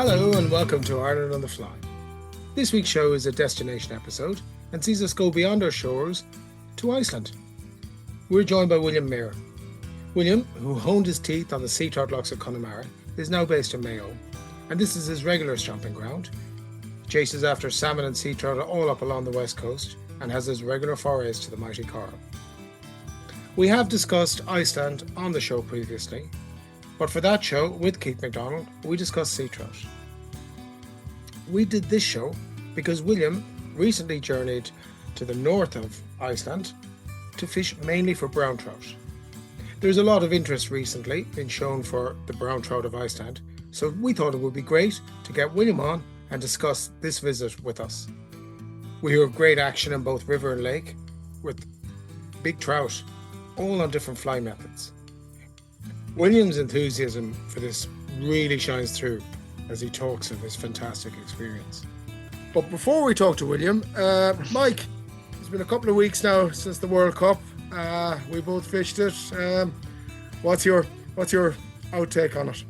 Hello and welcome to Ireland on the Fly. This week's show is a destination episode and sees us go beyond our shores to Iceland. We're joined by William Maire. William, who honed his teeth on the sea trout loughs of Connemara, is now based in Mayo, and this is his regular stomping ground. He chases after salmon and sea trout all up along the west coast and has his regular forays to the mighty Corrib. We have discussed Iceland on the show previously, but for that show with Keith McDonnell, we discussed sea trout. We did this show because William recently journeyed to the north of Iceland to fish mainly for brown trout. There's a lot of interest recently been shown for the brown trout of Iceland, so we thought it would be great to get William on and discuss this visit with us. We hear great action in both river and lake, with big trout, all on different fly methods. William's enthusiasm for this really shines through as he talks of his fantastic experience. But before we talk to William, Mike, it's been a couple of weeks now since the World Cup. We both fished it. What's your outtake on it?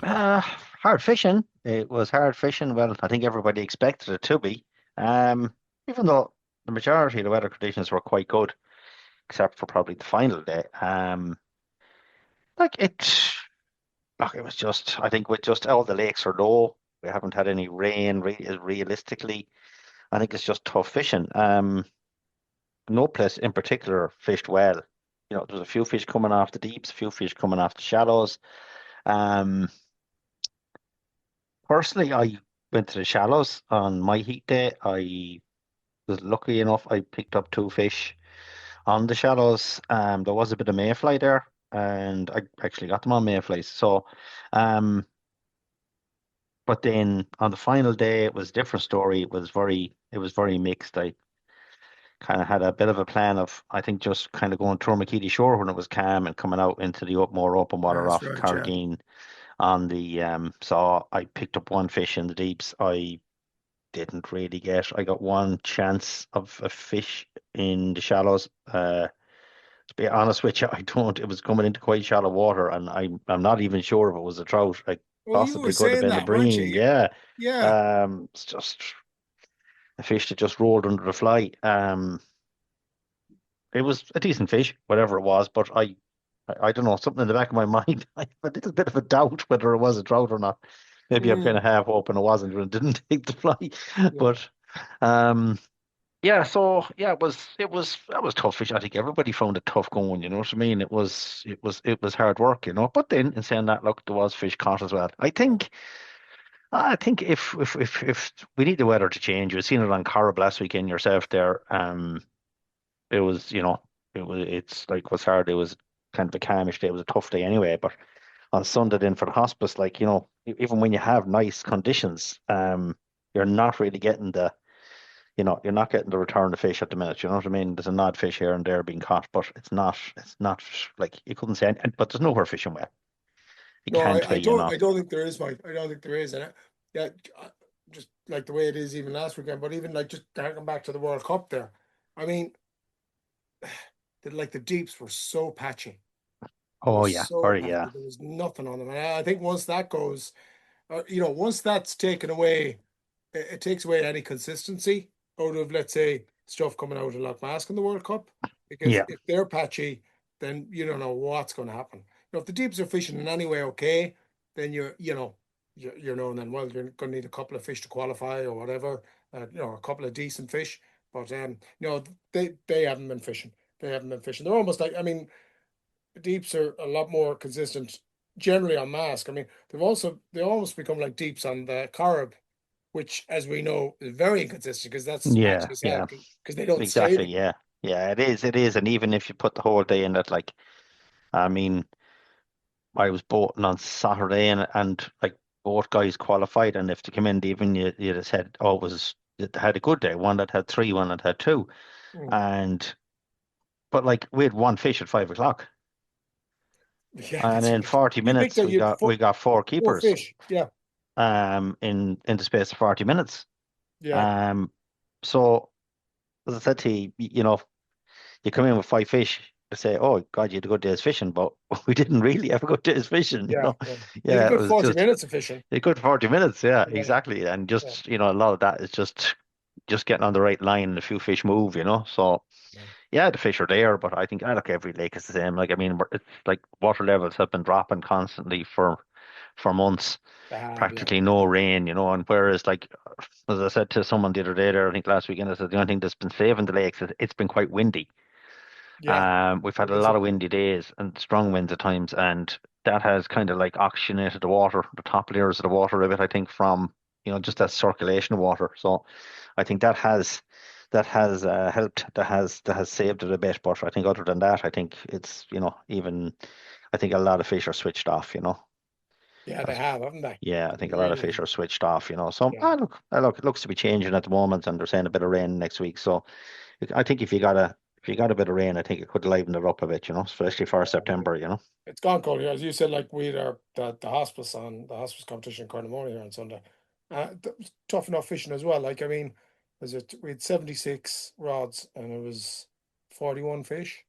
Hard fishing. It was hard fishing. Well, I think everybody expected it to be. Even though the majority of the weather conditions were quite good, except for probably the final day. It was just, I think with just all the lakes are low, we haven't had any rain realistically. I think it's just tough fishing. No place in particular fished well. You know, there was a few fish coming off the deeps, a few fish coming off the shallows. Personally, I went to the shallows on my heat day. I was lucky enough, I picked up 2 fish on the shallows. There was a bit of mayfly there, and I actually got them on mayflies. So, but then on the final day, it was a different story. It was very mixed. I kind of had a bit of a plan of, I think, just kind of going through McKeady Shore when it was calm and coming out into the more open water off Right, Carrageen on the so I picked up 1 fish in the deeps. I got 1 chance of a fish in the shallows. To be honest with you, it was coming into quite shallow water, and I'm not even sure if it was a trout. I Well, you were possibly could have saying been a that, weren't bream. you? Yeah. Yeah. It's just a fish that just rolled under the fly. It was a decent fish, whatever it was, but I don't know, something in the back of my mind. I have a little bit of a doubt whether it was a trout or not. Maybe I'm kind of half hoping it wasn't and it didn't take the fly. Yeah. But yeah, so yeah, that was tough fish. I think everybody found it tough going, you know what I mean? It was hard work, you know. But then in saying that, look, there was fish caught as well. I think if we need the weather to change, you've seen it on Corrib last weekend yourself there. It was, you know, it's like what's hard. It was kind of a calmish day. It was a tough day anyway. But on Sunday then for the hospice, like, you know, even when you have nice conditions, you're not really getting you're not getting the return of fish at the minute. You know what I mean? There's an odd fish here and there being caught, but it's not like you couldn't say anything, but there's nowhere fishing well. You No, can't, I you don't. know. I don't think there is, Mike. I don't think there is, and yeah, just like the way it is even last weekend. But even like just harking back to the World Cup there, I mean, the deeps were so patchy. They were Oh yeah, so very patchy. yeah, There was nothing on them, and I think once that goes, once that's taken away, it takes away any consistency out of, let's say, stuff coming out of Loch Mask in the World Cup. Because yeah. if they're patchy, then you don't know what's going to happen. If the deeps are fishing in any way okay, then you're knowing then, well, you're going to need a couple of fish to qualify or whatever. A couple of decent fish. But they haven't been fishing. They haven't been fishing. They're almost like, I mean, the deeps are a lot more consistent generally on Mask. I mean, they almost become like deeps on the Corrib, which, as we know, is very inconsistent because that's patchy Yeah, as hell yeah, because they don't stay exactly. there. Yeah, yeah, it is. And even if you put the whole day in it, like, I mean, I was boating on Saturday and like both guys qualified, and if they come in, even you'd have said, oh, it had a good day. One that had 3, one that had 2, Mm. and but like we had 1 fish at 5 o'clock, Yeah, and that's in right. 40 You picked minutes up you we got 4 four keepers, fish. Yeah, in the space of 40 minutes. yeah. So as I said to you, you know, you come in with 5 fish, to say, "Oh God, you had a good day's fishing," but we didn't really have a good day's fishing. Yeah, yeah. You had a Yeah, it good was 40 just minutes of fishing. a good 40 minutes. Yeah, Yeah, exactly. And yeah, just a lot of that is just getting on the right line and a few fish move. So yeah. yeah, the fish are there, but I think I look every lake is the same. Like I mean, it's like water levels have been dropping constantly for months, They have, yeah. practically no rain, and whereas like as I said to someone the other day there, I think last weekend, I said the only thing that's been saving the lakes is it's been quite windy. Yeah. We've had It a is, lot of windy days and strong winds at times, and that has kind of like oxygenated the water, the top layers of the water a bit, I think, from just that circulation of water. So I think that has helped. That has saved it a bit. But I think other than that, I think it's even I think a lot of fish are switched off. yeah, they That's have, haven't they? Yeah, I They think a lot of really fish have. are switched off. So Yeah. look, it looks to be changing at the moment, and they're saying a bit of rain next week. So I think if you got a bit of rain, I think it could liven it up a bit, especially for September. It's gone cold here. As you said, like we had the hospice competition in Connemara here on Sunday. That was tough enough fishing as well. Like, I mean, we had 76 rods and it was 41 fish.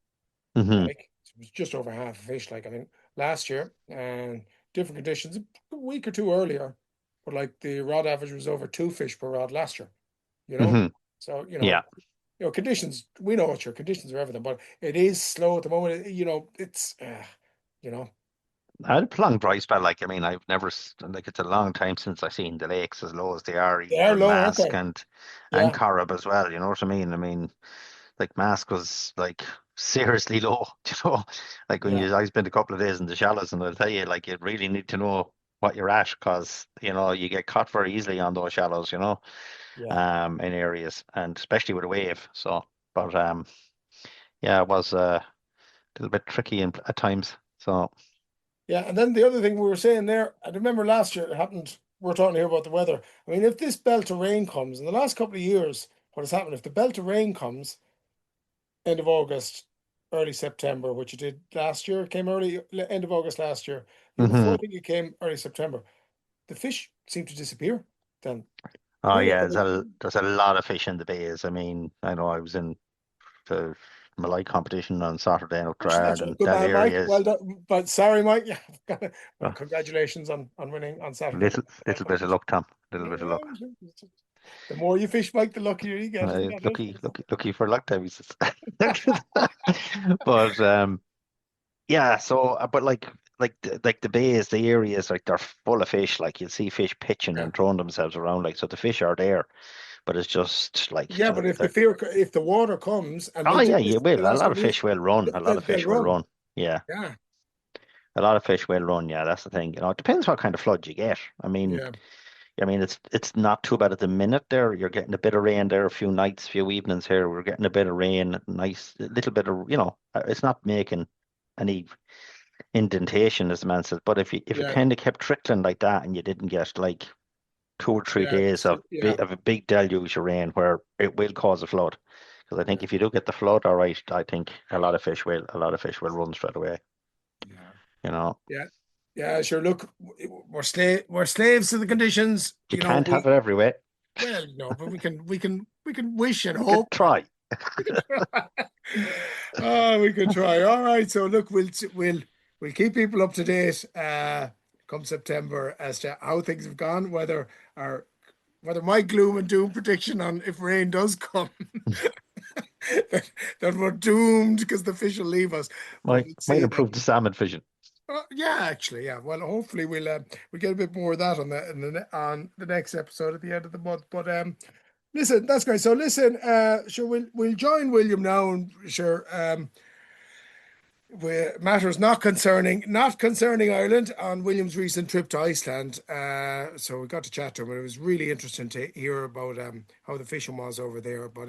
Hmm. Like, it was just over half a fish. Like, I mean, last year and different conditions, a week or two earlier, but like the rod average was over 2 fish per rod last year, you know? Hmm. So, Yeah. conditions, we know what your conditions are everything, but it is slow at the moment. It's, you know, I had a long dry spell. Like, I mean, I've never, like, it's a long time since I've seen the lakes as low as they are, they even are for low, aren't Mask they? and Yeah, Corrib as well. You know what I mean? I mean, like Mask was like seriously low. Like when yeah, I spent a couple of days in the shallows, and I'll tell you, like, you really need to know what you're at because you get caught very easily on those shallows. yeah, In areas, and especially with a wave. So, but yeah, it was a little bit tricky at times. So, yeah. And then the other thing we were saying there, I remember last year it happened. We're talking here about the weather. I mean, if this belt of rain comes in the last couple of years, what has happened? If the belt of rain comes end of August, early September, which it did last year, it came end of August last year. Year before, hmm. I think it came early September. The fish seem to disappear. Then Oh really, yeah, I there's a mean, there's a lot of fish in the bays. I mean, I know I was in the Malay competition on Saturday in actually, that's Outrard, right. and Good that man, Mike. area Well is done. But sorry, Mike. Yeah, well, uh, congratulations on winning on Saturday. little bit of luck, Tom. Little bit of luck. The more you fish, Mike, the luckier you get. Isn't that it? Lucky for luck, Davies. But yeah. So, but like the bays, the areas, like they're full of fish. Like you'll see fish pitching Yeah. and throwing themselves around. Like so, the fish are there, but it's just like Yeah, but if the water comes and oh they yeah, did you this the will. A last lot of couple of years, fish will run. A lot of they'll fish will run. run. Yeah. Yeah, A lot of fish will run, yeah, that's the thing. It depends what kind of flood you get. yeah, I mean, it's not too bad at the minute there. You're getting a bit of rain there, a few nights, few evenings here. We're getting a bit of rain, nice, a little bit of, it's not making any indentation, as the man says. But if it yeah, kind of kept trickling like that, and you didn't get like 2 or 3 days yeah, of a big deluge of rain, where it will cause a flood. Because I think yeah, if you do get the flood, all right, I think a lot of fish will run straight away. yeah, You know, yeah, yeah. Sure. Look, we're slaves to the conditions. you can't have it every way. Well, no, but we can wish and We could hope. try. We can try. Oh, we could try. All right. So look, we'll keep people up to date come September as to how things have gone, our whether my gloom and doom prediction on if rain does come that we're doomed because the fish will leave us. But Might we'll might see that. improve the salmon fishing. Yeah, actually, yeah. Well, hopefully we'll get a bit more of that on the next episode at the end of the month. But listen, that's great. So listen, sure, we'll join William now, and sure, matters not concerning Ireland on William's recent trip to Iceland. So we got to chat to him, and it was really interesting to hear about how the fishing was over there. But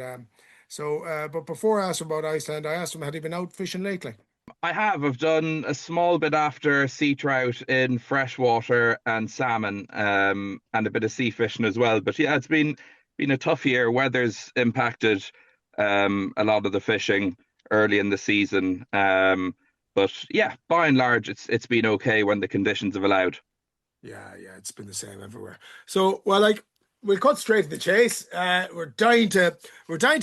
before I asked him about Iceland, I asked him had he been out fishing lately. I have. I've done a small bit after sea trout in freshwater and salmon, and a bit of sea fishing as well. But yeah, it's been a tough year. Weather's impacted a lot of the fishing early in the season. But yeah, by and large, it's been okay when the conditions have allowed. Yeah, yeah, it's been the same everywhere. So, well, like we'll cut straight to the chase. We're dying to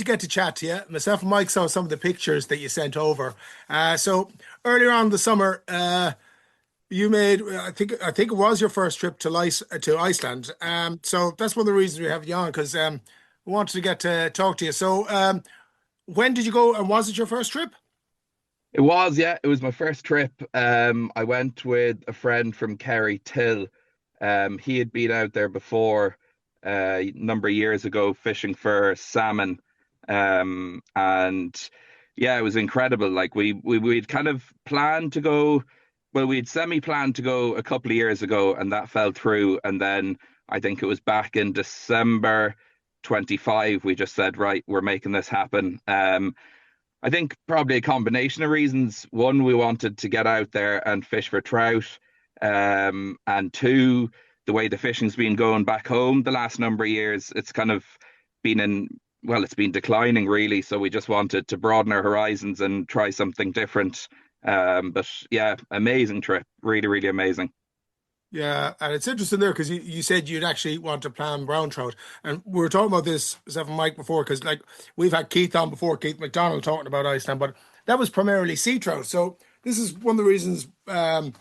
get to chat to you. Myself and Mike saw some of the pictures that you sent over. So earlier on in the summer, you made, I think it was your first trip to Iceland. So that's one of the reasons we have you on, because we wanted to get to talk to you. So when did you go, and was it your first trip? It was, yeah, it was my first trip. I went with a friend from Kerry, Till. He had been out there before a number of years ago fishing for salmon. And yeah, it was incredible. Like we'd kind of planned to go, well, we'd semi-planned to go a couple of years ago, and that fell through. And then I think it was back in December 25, we just said, right, we're making this happen. I think probably a combination of reasons. One, we wanted to get out there and fish for trout. And two, the way the fishing's been going back home the last number of years, it's kind of it's been declining really. So we just wanted to broaden our horizons and try something different. But yeah, amazing trip. Really, really amazing. Yeah, and it's interesting there because you said you'd actually want to plan brown trout, and we were talking about this, Steph and Mike, before, because like we've had Keith on before, Keith McDonnell, talking about Iceland, but that was primarily sea trout. So this is one of the reasons I'm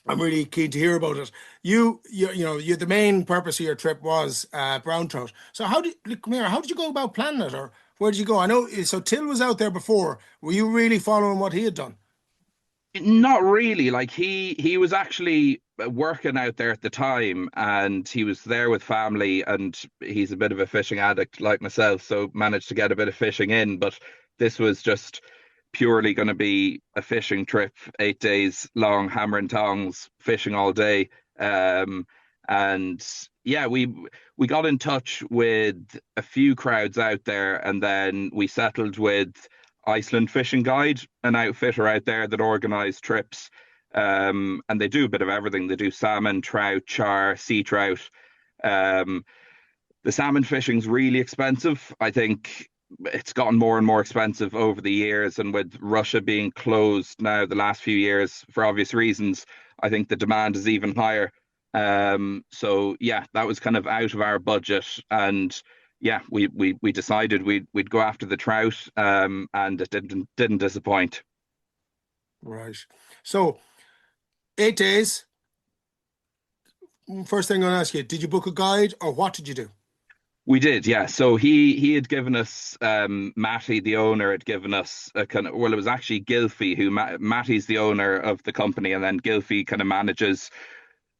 really keen to hear about it. The main purpose of your trip was brown trout. So come here, how did you go about planning it, or where did you go? I know, so Till was out there before. Were you really following what he had done? Not really. Like he was actually working out there at the time, and he was there with family, and he's a bit of a fishing addict like myself, so managed to get a bit of fishing in. But this was just purely going to be a fishing trip, 8 days long, hammer and tongs, fishing all day. And yeah, we got in touch with a few crowds out there, and then we settled with Iceland Fishing Guide, an outfitter out there that organised trips. And they do a bit of everything. They do salmon, trout, char, sea trout. The salmon fishing's really expensive. I think it's gotten more and more expensive over the years, and with Russia being closed now the last few years for obvious reasons, I think the demand is even higher. So yeah, that was kind of out of our budget, and yeah, we decided we'd go after the trout, and it didn't disappoint. Right. So 8 days. First thing I'm going to ask you, did you book a guide, or what did you do? We did, yeah. So he had given us, Matty, the owner, had given us a kind of, well, it was actually Gilfie who Matty's the owner of the company, and then Gilfie kind of manages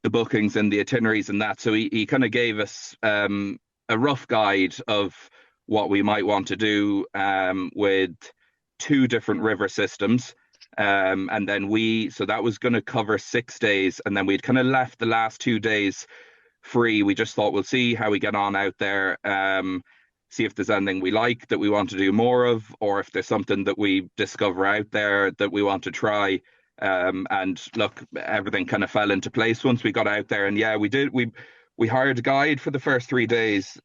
the bookings and the itineraries and that. So he kind of gave us a rough guide of what we might want to do, with two different river systems. And then so that was going to cover 6 days, and then we'd kind of left the last 2 days free. We just thought we'll see how we get on out there, see if there's anything we like that we want to do more of, or if there's something that we discover out there that we want to try. And look, everything kind of fell into place once we got out there. And yeah, we hired a guide for the first 3 days,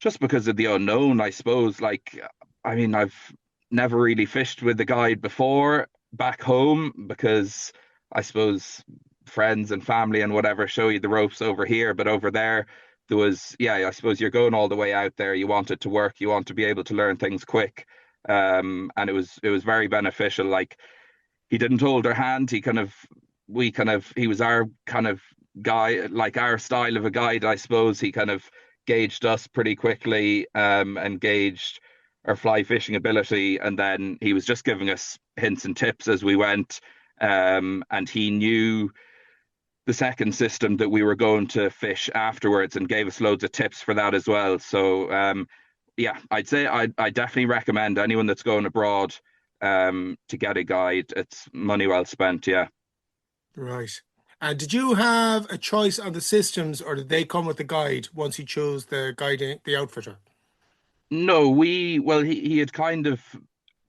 just because of the unknown, I suppose. Like, I mean, I've never really fished with a guide before back home, because I suppose friends and family and whatever show you the ropes over here, but over there was, yeah, I suppose you're going all the way out there, you want it to work, you want to be able to learn things quick. And it was very beneficial. Like, he didn't hold our hand. He was our kind of guy, like our style of a guide, I suppose. He kind of gauged us pretty quickly, and gauged our fly fishing ability, and then he was just giving us hints and tips as we went. And he knew the second system that we were going to fish afterwards, and gave us loads of tips for that as well. So yeah, I'd say I definitely recommend anyone that's going abroad to get a guide. It's money well spent. Yeah. Right. And did you have a choice on the systems, or did they come with the guide once you chose the guide, the outfitter? No, he had kind of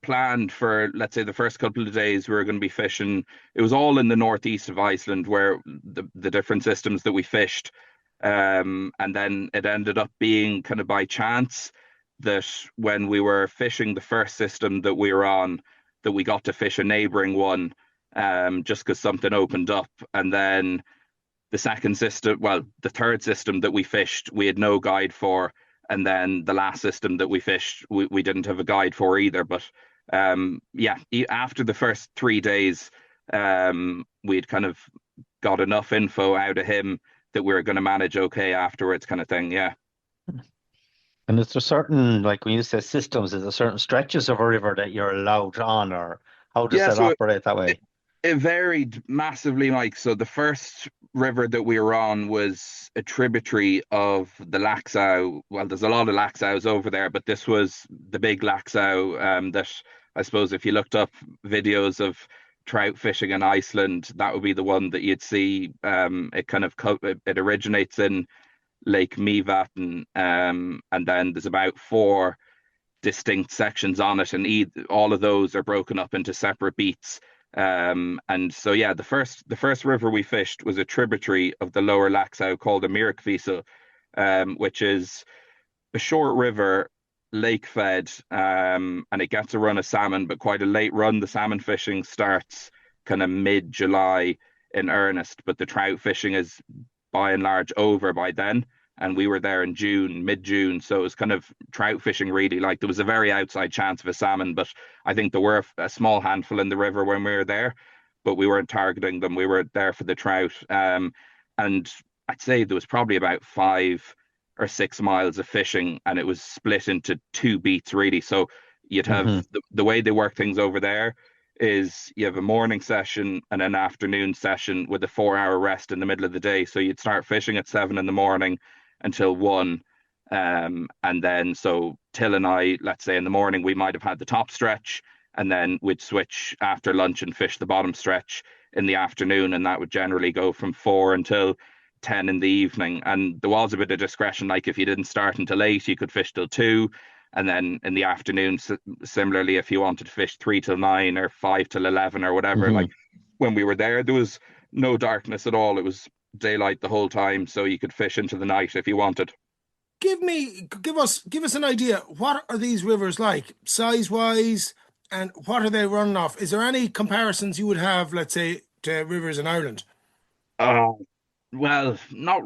planned for, let's say, the first couple of days we were going to be fishing. It was all in the northeast of Iceland, where the different systems that we fished. And then it ended up being kind of by chance that when we were fishing the first system that we were on, that we got to fish a neighboring one, just because something opened up. And then the second system, well, the third system that we fished, we had no guide for, and then the last system that we fished, we didn't have a guide for either. But yeah, after the first 3 days, we'd kind of got enough info out of him that we were going to manage okay afterwards, kind of thing. Yeah. And is there certain, like when you say systems, is there certain stretches of a river that you're allowed on, or how does Yeah, that so operate that way? it varied massively, Mike. So the first river that we were on was a tributary of the Laxow. Well, there's a lot of Laxows over there, but this was the big Laxow that I suppose if you looked up videos of trout fishing in Iceland, that would be the one that you'd see. It kind of it originates in Lake Mývatn, and then there's about four distinct sections on it, and all of those are broken up into separate beats. And so yeah, the first river we fished was a tributary of the lower Laxow called the Mýrkvísl, which is a short river, lake fed, and it gets a run of salmon, but quite a late run. The salmon fishing starts kind of mid-July in earnest, but the trout fishing is by and large over by then. And we were there in June, mid-June, so it was kind of trout fishing really. Like there was a very outside chance of a salmon, but I think there were a small handful in the river when we were there, but we weren't targeting them. We were there for the trout. And I'd say there was probably about 5 or 6 miles of fishing, and it was split into two beats really. So you'd have the way they work things over there is you have a morning session and an afternoon session with a 4 hour rest in the middle of the day. So you'd start fishing at 7 in the morning until 1. And then so Till and I, let's say in the morning, we might have had the top stretch, and then we'd switch after lunch and fish the bottom stretch in the afternoon. And that would generally go from 4 until 10 in the evening. And there was a bit of discretion, like if you didn't start until 8, you could fish till 2. And then in the afternoon, similarly, if you wanted to fish 3 till 9 or 5 till 11 or whatever, like when we were there was no darkness at all. It was daylight the whole time, so you could fish into the night if you wanted. Give us an idea. What are these rivers like, size wise, and what are they running off? Is there any comparisons you would have, let's say, to rivers in Ireland? Oh, well, not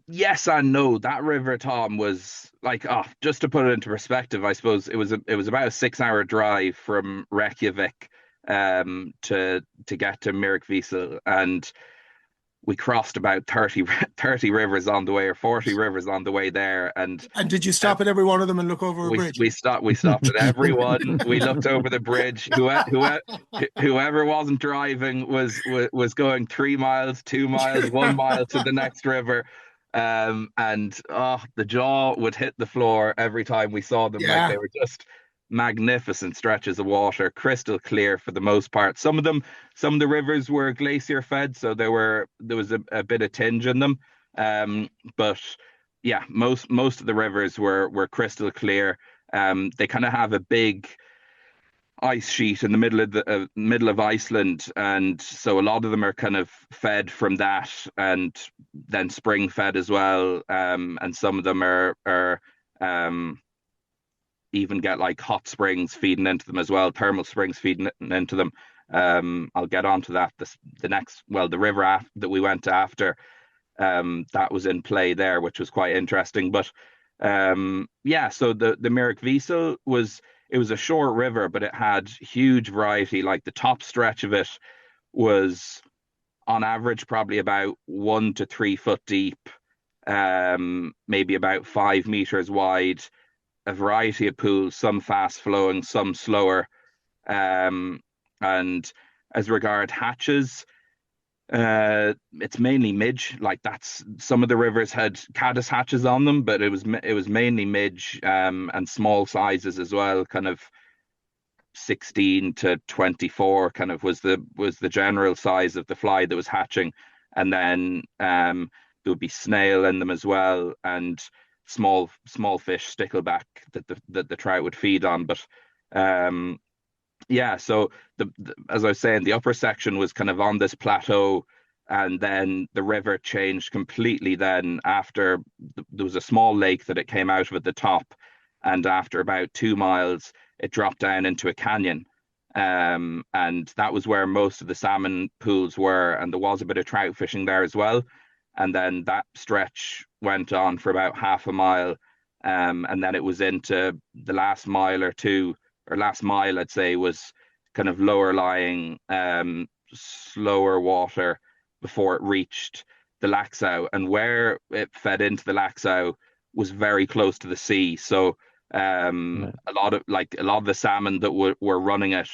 yes and no. That river, Tom, was like, just to put it into perspective, I suppose it was about a 6 hour drive from Reykjavik to get to Mýrkvísl, and we crossed about 30 rivers on the way, or 40 rivers on the way there. And did you stop at every one of them and look over a bridge? We stopped at everyone. We looked over the bridge. Whoever wasn't driving was going 3 miles, 2 miles, 1 mile to the next river. And the jaw would hit the floor every time we saw them. Yeah. Like they were just magnificent stretches of water, crystal clear for the most part. Some of the rivers were glacier fed, so there was a bit of tinge in them. But yeah, most of the rivers were crystal clear. They kind of have a big ice sheet in the middle of Iceland, and so a lot of them are kind of fed from that, and then spring fed as well. And some of them are even get like hot springs feeding into them as well, thermal springs feeding into them. I'll get onto that. The river that we went to after, that was in play there, which was quite interesting. But yeah, so the Mýrkvísl was a short river, but it had huge variety. Like the top stretch of it was on average probably about 1 to 3 foot deep, maybe about 5 meters wide. A variety of pools, some fast flowing, some slower. And as regard hatches, it's mainly midge. Like some of the rivers had caddis hatches on them, but it was mainly midge, and small sizes as well, kind of 16 to 24 kind of was the general size of the fly that was hatching. And then there would be snail in them as well, and small fish, stickleback that the trout would feed on. But yeah, so as I was saying, the upper section was kind of on this plateau, and then the river changed completely. Then after there was a small lake that it came out of at the top, and after about 2 miles, it dropped down into a canyon. And that was where most of the salmon pools were, and there was a bit of trout fishing there as well. and then that stretch went on for about half a mile, and then it was into the last mile or two, or last mile, I'd say, was kind of lower lying, slower water before it reached the Laxow, and where it fed into the Laxow was very close to the sea. So Yeah. a lot of the salmon that were running it,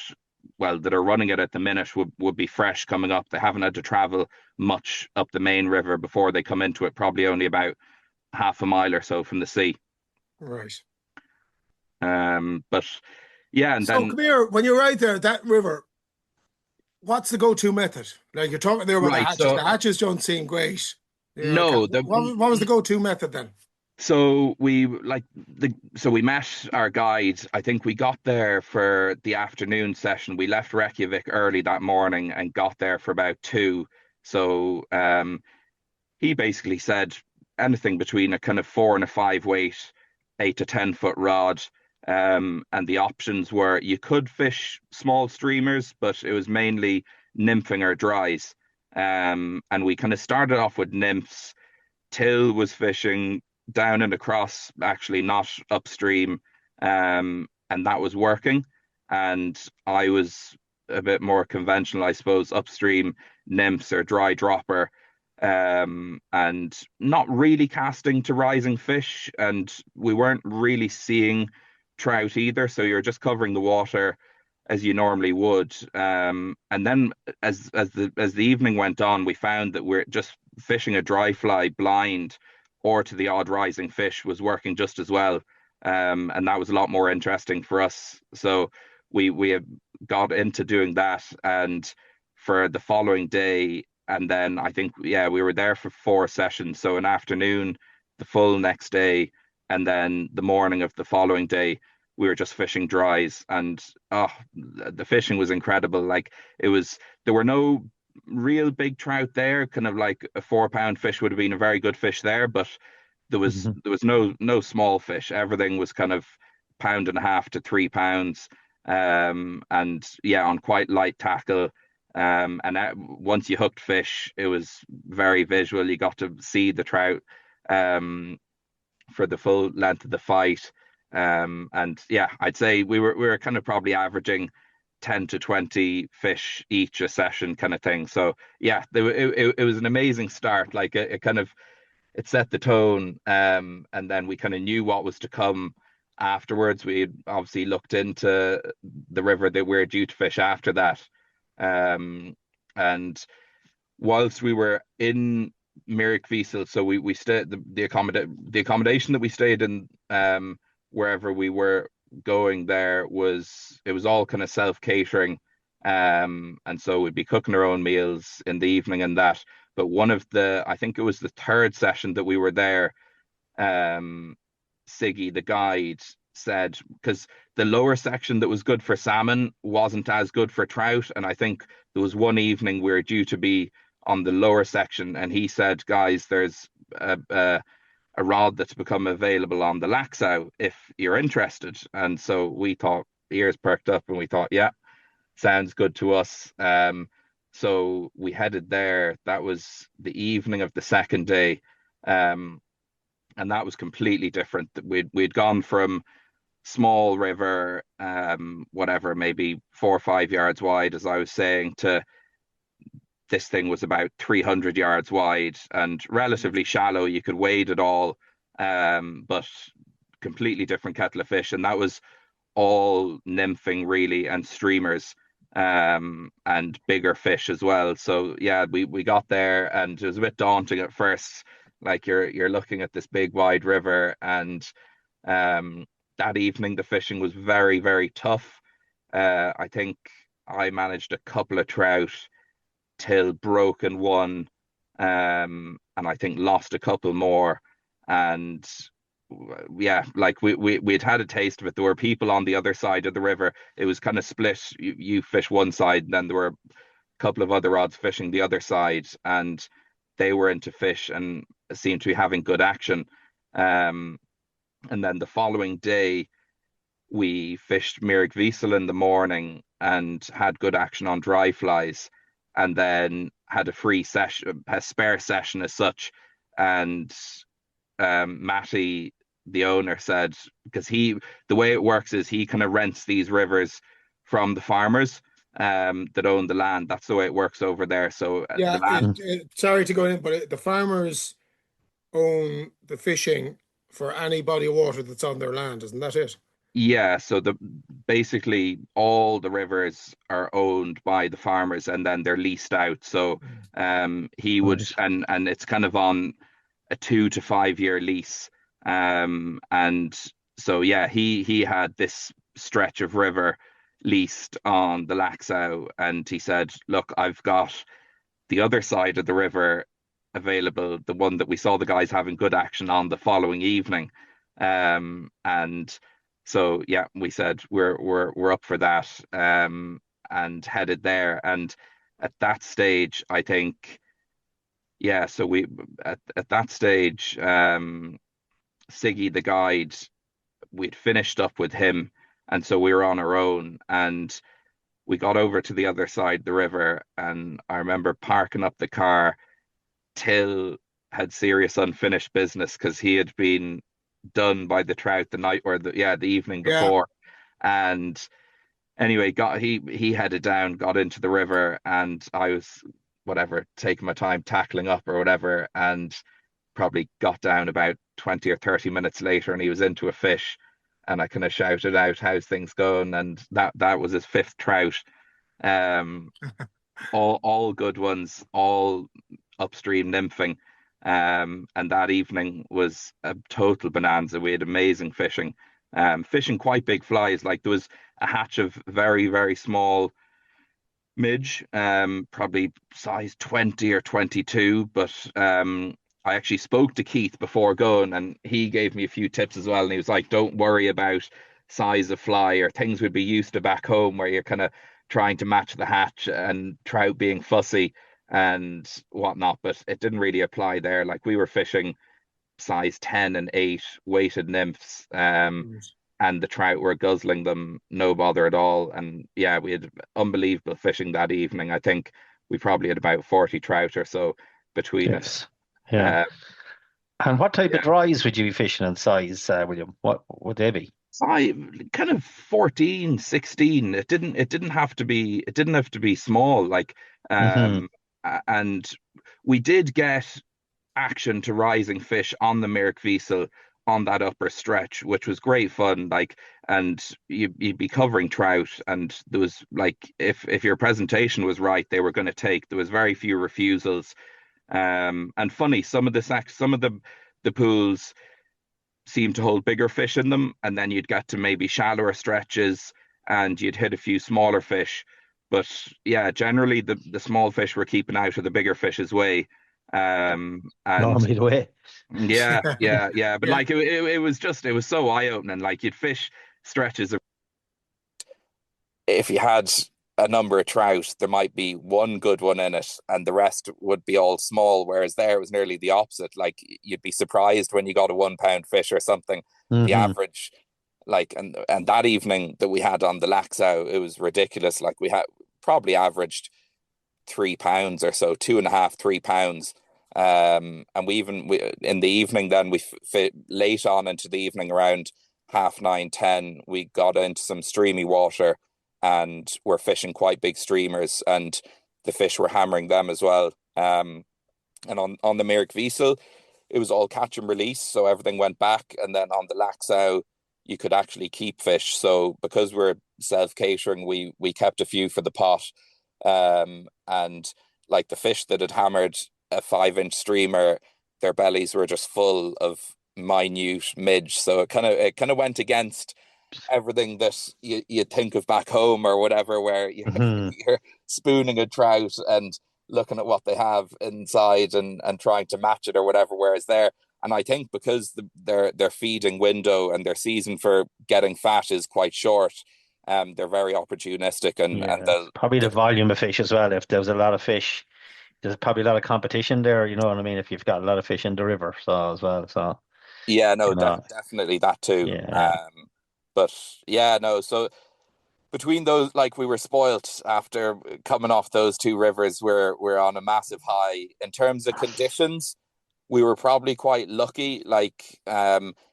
well, that are running it at the minute would be fresh coming up. They haven't had to travel much up the main river before they come into it, probably only about half a mile or so from the sea. Right. But yeah, and So then come here, when you're right there, that river, what's the go-to method? Like you're talking there about the right, hatches. so The hatches don't seem great. You're like, no, what was the go-to method then? so we met our guide. I think we got there for the afternoon session. We left Reykjavik early that morning and got there for about 2. So he basically said anything between a kind of 4 and a 5 weight, 8 to 10 foot rod. And the options were you could fish small streamers, but it was mainly nymphing or dries. And we kind of started off with nymphs. Till was fishing down and across, actually not upstream, and that was working. And I was a bit more conventional, I suppose, upstream nymphs or dry dropper, and not really casting to rising fish. And we weren't really seeing trout either, so you're just covering the water as you normally would. And then as the evening went on, we found that we're just fishing a dry fly blind or to the odd rising fish was working just as well. And that was a lot more interesting for us. So we have got into doing that, and for the following day, and then I think yeah, we were there for 4 sessions. So an afternoon, the full next day, and then the morning of the following day, we were just fishing dries, and oh, the fishing was incredible. Like there were no real big trout there. Kind of like a 4 pound fish would have been a very good fish there, but Mhm. there was no small fish. Everything was kind of pound and a half to 3 pounds, and yeah, on quite light tackle. And once you hooked fish, it was very visual. You got to see the trout um, for the full length of the fight. And yeah, I'd say we were kind of probably averaging 10 to 20 fish each a session kind of thing. So yeah, it was an amazing start. Like it kind of it set the tone, and then we kind of knew what was to come afterwards. We had obviously looked into the river that we're due to fish after that. And whilst we were in Mirickwiesel, so we stayed the accommodation that we stayed in, wherever we were going there, it was all kind of self-catering. And so we'd be cooking our own meals in the evening and that. But I think it was the 3rd session that we were there, Siggy, the guide, said, because the lower section that was good for salmon wasn't as good for trout. And I think there was one evening we were due to be on the lower section, and he said, guys, there's a rod that's become available on the Laxow if you're interested. And so we thought, ears perked up, and we thought, yeah, sounds good to us. So we headed there. That was the evening of the 2nd day. And that was completely different. We'd gone from small river, whatever, maybe 4 or 5 yards wide, as I was saying, to this thing was about 300 yards wide and relatively shallow. You could wade it all, but completely different kettle of fish. And that was all nymphing really, and streamers, and bigger fish as well. So yeah, we got there, and it was a bit daunting at first. Like you're looking at this big wide river, and that evening the fishing was very, very tough. I think I managed a couple of trout till broken one, and I think lost a couple more. And yeah, like we'd had a taste of it. There were people on the other side of the river. It was kind of split. You fish one side, and then there were a couple of other odds fishing the other side, and they were into fish and seemed to be having good action. And then the following day, we fished Mirickwiesel in the morning and had good action on dry flies. And then had a free session, a spare session as such, and Matty, the owner, said, because the way it works is he kind of rents these rivers from the farmers that own the land. That's the way it works over there. So the Yeah, land, sorry to go in, but the farmers own the fishing for any body of water that's on their land, isn't that it? yeah. So basically all the rivers are owned by the farmers, and then they're leased out. So he would, Right. and it's kind of on a 2 to 5 year lease. And so yeah, he had this stretch of river leased on the Laxow, and he said, "Look, I've got the other side of the river available, the one that we saw the guys having good action on the following evening." And so yeah, we said we're up for that, and headed there. And at that stage, I think, yeah, so we at that stage, Siggy the guide, we'd finished up with him, and so we were on our own, and we got over to the other side of the river, and I remember parking up the car. Till had serious unfinished business because he had been done by the trout the night, or the evening Yeah. before. And anyway, he headed down, got into the river, and I was, whatever, taking my time tackling up or whatever, and probably got down about 20 or 30 minutes later, and he was into a fish, and I kind of shouted out, "How's things going?" And that was his fifth trout. Um, all good ones, all upstream nymphing. And that evening was a total bonanza. We had amazing fishing, fishing quite big flies. Like there was a hatch of very, very small midge, probably size 20 or 22. But I actually spoke to Keith before going, and he gave me a few tips as well. And he was like, "Don't worry about size of fly or things we'd be used to back home, where you're kind of trying to match the hatch and trout being fussy and whatnot." But it didn't really apply there. Like we were fishing size 10 and 8 weighted nymphs, and the trout were guzzling them, no bother at all. And yeah, we had unbelievable fishing that evening. I think we probably had about 40 trout or so between us. Yes. Yeah. And what type Yeah. of dries would you be fishing in size, William? What would they be? I kind of 14, 16. It didn't have to be small. Like and we did get action to rising fish on the Merrick on that upper stretch, which was great fun. Like, and you'd be covering trout, and there was like, if your presentation was right, they were going to take. There was very few refusals. And funny, some of the pools seemed to hold bigger fish in them, and then you'd get to maybe shallower stretches, and you'd hit a few smaller fish. But yeah, generally the small fish were keeping out of the bigger fish's way. And Normally the way. yeah. But Yeah. like it was so eye-opening. Like you'd fish stretches of, if you had a number of trout, there might be one good one in it, and the rest would be all small. Whereas there it was nearly the opposite. Like you'd be surprised when you got a 1 pound fish or something. The average, like, and that evening that we had on the Laxow, it was ridiculous. Like we had probably averaged 3 pounds or so, 2.5, 3 pounds. And we in the evening, then we late on into the evening, around 9:30, 10, we got into some streamy water, and we're fishing quite big streamers, and the fish were hammering them as well. And on the Merrick Wiesel, it was all catch and release, so everything went back. And then on the Laxow, you could actually keep fish. So because we're self-catering, we kept a few for the pot. And like the fish that had hammered a 5-inch streamer, their bellies were just full of minute midge. So it kind of went against everything that you think of back home or whatever, where you're spooning a trout and looking at what they have inside and trying to match it or whatever. Whereas there, and I think because their feeding window and their season for getting fat is quite short, they're very opportunistic, and they'll probably the volume of fish as well. If there was a lot of fish, there's probably a lot of competition there. You know what I mean? If you've got a lot of fish in the river, so as well. So yeah, no, you know, definitely that too. yeah. But yeah, no, so between those, like, we were spoilt after coming off those two rivers. We're on a massive high in terms of conditions. We were probably quite lucky. Like,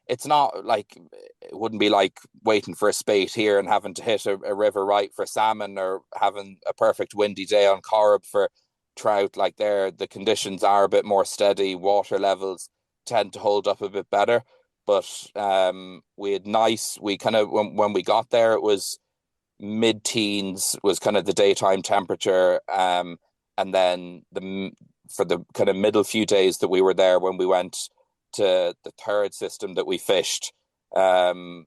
it's not like it wouldn't be like waiting for a spate here and having to hit a river right for salmon, or having a perfect windy day on Corrib for trout. Like, there, the conditions are a bit more steady. Water levels tend to hold up a bit better. But we kind of, when we got there, it was mid-teens was kind of the daytime temperature, and then for the kind of middle few days that we were there, when we went to the third system that we fished, the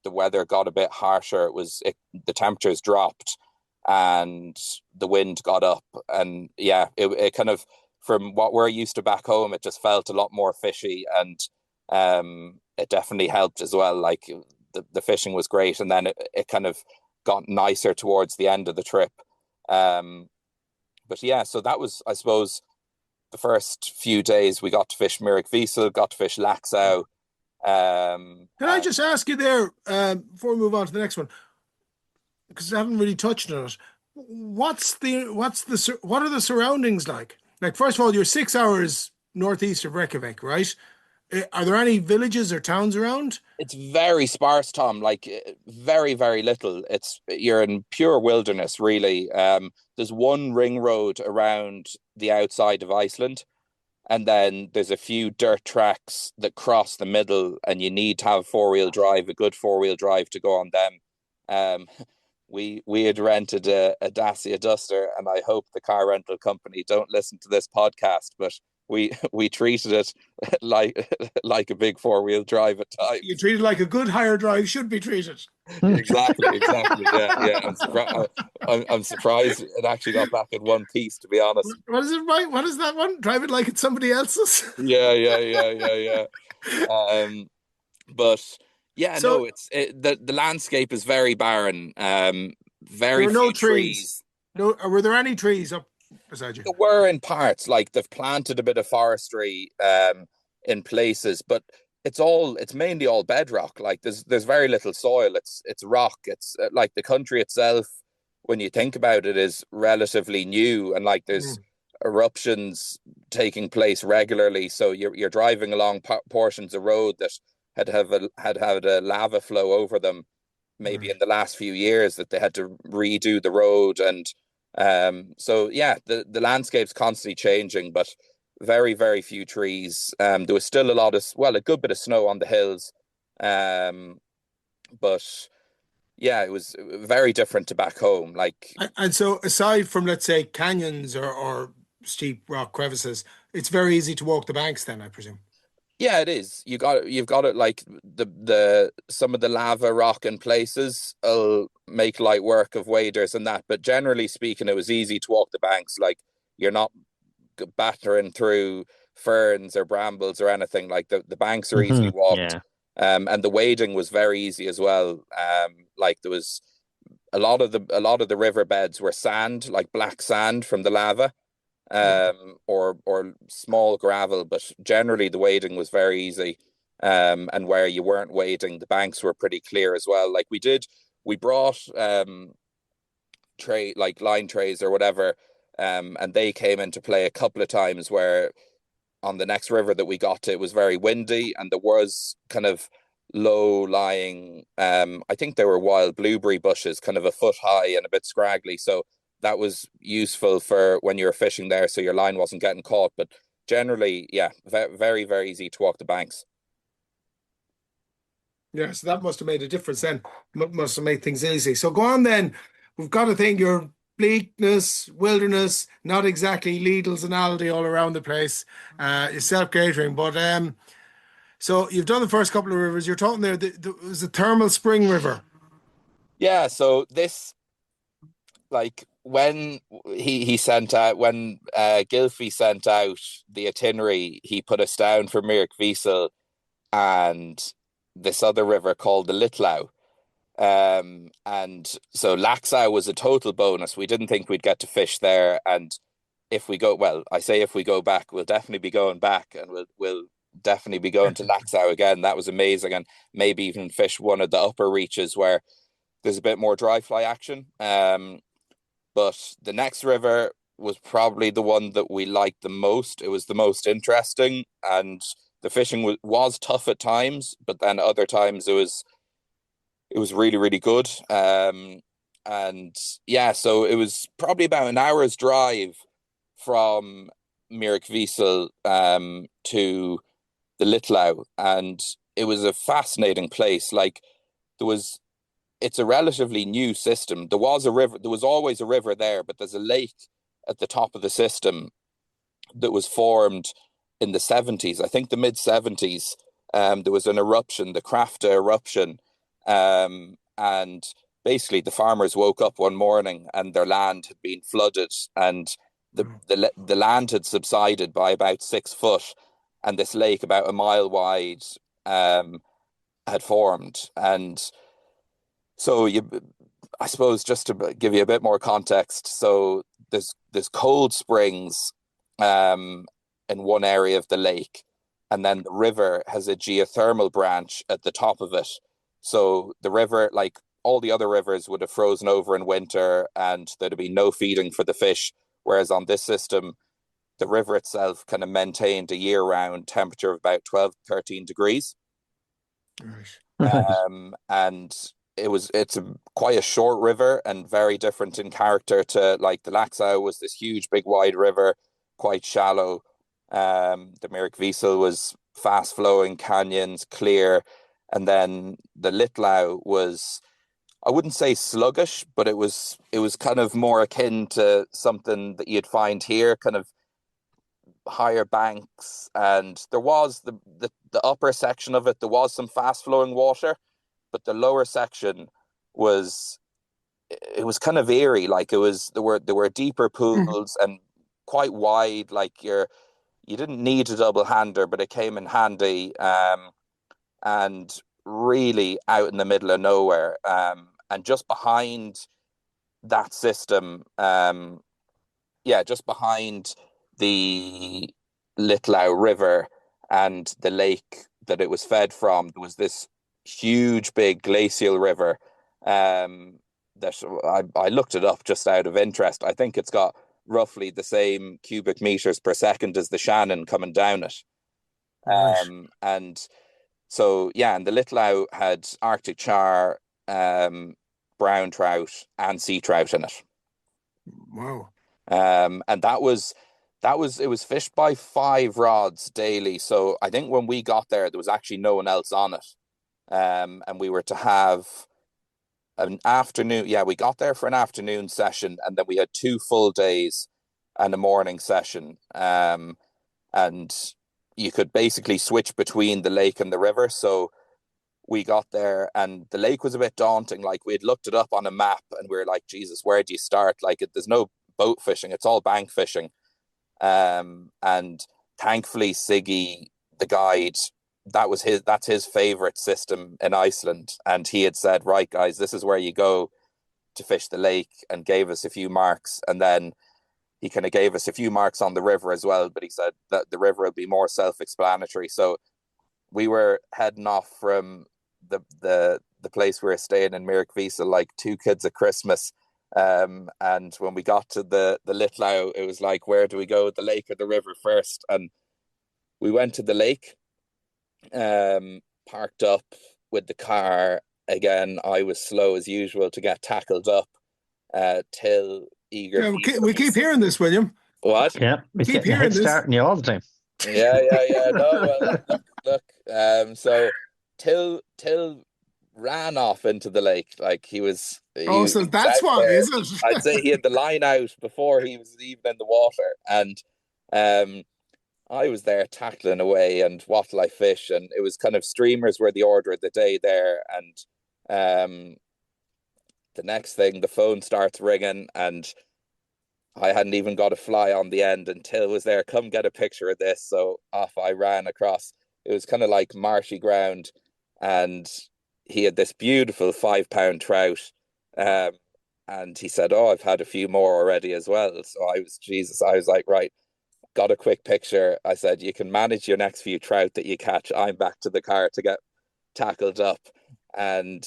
weather got a bit harsher. The temperatures dropped and the wind got up, and yeah, it kind of, from what we're used to back home, it just felt a lot more fishy, and it definitely helped as well. Like, the fishing was great, and then it kind of got nicer towards the end of the trip. But yeah, so that was, I suppose, the first few days. We got to fish Myrick-Wiesel, got to fish Laxau. Can I just ask you there, before we move on to the next one, because I haven't really touched on it. What are the surroundings like? Like, first of all, you're 6 hours northeast of Reykjavik, right? Are there any villages or towns around? It's very sparse, Tom. Like, very, very little. You're in pure wilderness, really. There's one ring road around the outside of Iceland, and then there's a few dirt tracks that cross the middle, and you need to have a good four-wheel drive to go on them. We had rented a Dacia Duster, and I hope the car rental company don't listen to this podcast, but we treated it like a big four-wheel drive at times. You treat it like a good hire drive should be treated. Exactly. Yeah. I'm surprised it actually got back in one piece, to be honest. What is it, right? What is that one? Drive it like it's somebody else's. Yeah. But yeah, So, the landscape is very barren. Very there are no few trees. No, were there any trees up beside you? There were in parts, like they've planted a bit of forestry in places, but it's mainly all bedrock. Like, there's very little soil. It's rock. It's like, the country itself, when you think about it, is relatively new, and like, there's eruptions taking place regularly. So you're driving along portions of road that had a lava flow over them, maybe in the last few years, that they had to redo the road. And so yeah, the landscape's constantly changing, but very, very few trees. There was still a good bit of snow on the hills, but yeah, it was very different to back home. Like, and so, aside from, let's say, canyons or steep rock crevices, it's very easy to walk the banks then, I presume. yeah, it is. You've got it. Like, the some of the lava rock in places will make light work of waders and that, but generally speaking, it was easy to walk the banks. Like, you're not battering through ferns or brambles or anything. Like, the banks are easily walked. Yeah. And the wading was very easy as well. Like, there was a lot of the riverbeds were sand, like black sand from the lava, or small gravel, but generally the wading was very easy. And where you weren't wading, the banks were pretty clear as well. Like, we brought line trays or whatever, and they came into play a couple of times, where on the next river that we got to, it was very windy, and there was kind of low lying, I think there were wild blueberry bushes kind of a foot high and a bit scraggly, so that was useful for when you were fishing there, so your line wasn't getting caught. But generally, yeah, very, very easy to walk the banks. Yeah, so that must have made a difference then. Must have made things easy. So go on then. We've got to think your bleakness, wilderness, not exactly Lidl's and Aldi all around the place. You're self-catering, but so you've done the first couple of rivers. You're talking there, it was a thermal spring river. Yeah, so this, like, when he sent out, when Gylfi sent out the itinerary, he put us down for Myrick-Wiesel and this other river called the Litlau. And so Laxau was a total bonus. We didn't think we'd get to fish there, and if we go back, we'll definitely be going back, and we'll definitely be going to Laxau again. That was amazing, and maybe even fish one of the upper reaches where there's a bit more dry fly action. But the next river was probably the one that we liked the most. It was the most interesting, and the fishing was tough at times, but then other times it was really, really good. And yeah, so it was probably about an hour's drive from Míricvísil to the Litlau, and it was a fascinating place. Like it's a relatively new system. There was a river, there was always a river there, but there's a lake at the top of the system that was formed in the 70s, I think the mid 70s. There was an eruption, the Krafta eruption, and basically the farmers woke up one morning and their land had been flooded, and the land had subsided by about 6 foot, and this lake about a mile wide had formed. And so I suppose just to give you a bit more context, so there's cold springs in one area of the lake, and then the river has a geothermal branch at the top of it. So the river, like all the other rivers, would have frozen over in winter and there'd be no feeding for the fish. Whereas on this system, the river itself kind of maintained a year-round temperature of about 12, 13 degrees. And it's quite a short river and very different in character to, like, the Laxau was this huge, big, wide river, quite shallow. The Míricvísil was fast-flowing canyons, clear, and then the Litlau was, I wouldn't say sluggish, but it was kind of more akin to something that you'd find here, kind of higher banks, and there was the upper section of it, there was some fast-flowing water, but the lower section was kind of eerie. Like there were deeper pools and quite wide. Like you didn't need a double hander, but it came in handy. And really out in the middle of nowhere. And just behind that system, just behind the Litlau River and the lake that it was fed from, there was this huge, big glacial river that I looked it up just out of interest. I think it's got roughly the same cubic meters per second as the Shannon coming down it. And so, yeah, and the Litlau had Arctic char, brown trout, and sea trout in it. Wow. And it was fished by 5 rods daily. So I think when we got there was actually no one else on it. And we were to have an afternoon. Yeah, we got there for an afternoon session, and then we had 2 full days and a morning session. And you could basically switch between the lake and the river. So we got there and the lake was a bit daunting. Like, we had looked it up on a map and we were like, Jesus, where do you start? Like, there's no boat fishing. It's all bank fishing. And thankfully Siggy, the guide, that's his favorite system in Iceland. And he had said, right, guys, this is where you go to fish the lake, and gave us a few marks. And then he kind of gave us a few marks on the river as well, but he said that the river will be more self-explanatory. So we were heading off from the place we were staying in Míricvísil like 2 kids at Christmas. And when we got to the Litlau, it was like, where do we go, the lake or the river first? And we went to the lake, parked up with the car. Again, I was slow as usual to get tackled up. Till eager. Yeah, we keep hearing this, William. What? Yeah, we keep keep hearing this. Starting you all the time. Yeah. No, well, look. So Till ran off into the lake. Like so that's why, is it? I'd say he had the line out before he was even in the water, and I was there tackling away. And what will I fish? And it was kind of streamers were the order of the day there. And the next thing, the phone starts ringing, and I hadn't even got a fly on the end until was there. Come get a picture of this. So off I ran across. It was kind of like marshy ground, and he had this beautiful 5-pound trout. And he said, "Oh, I've had a few more already as well." So I was like, right, got a quick picture. I said, "You can manage your next few trout that you catch. I'm back to the car to get tackled up." And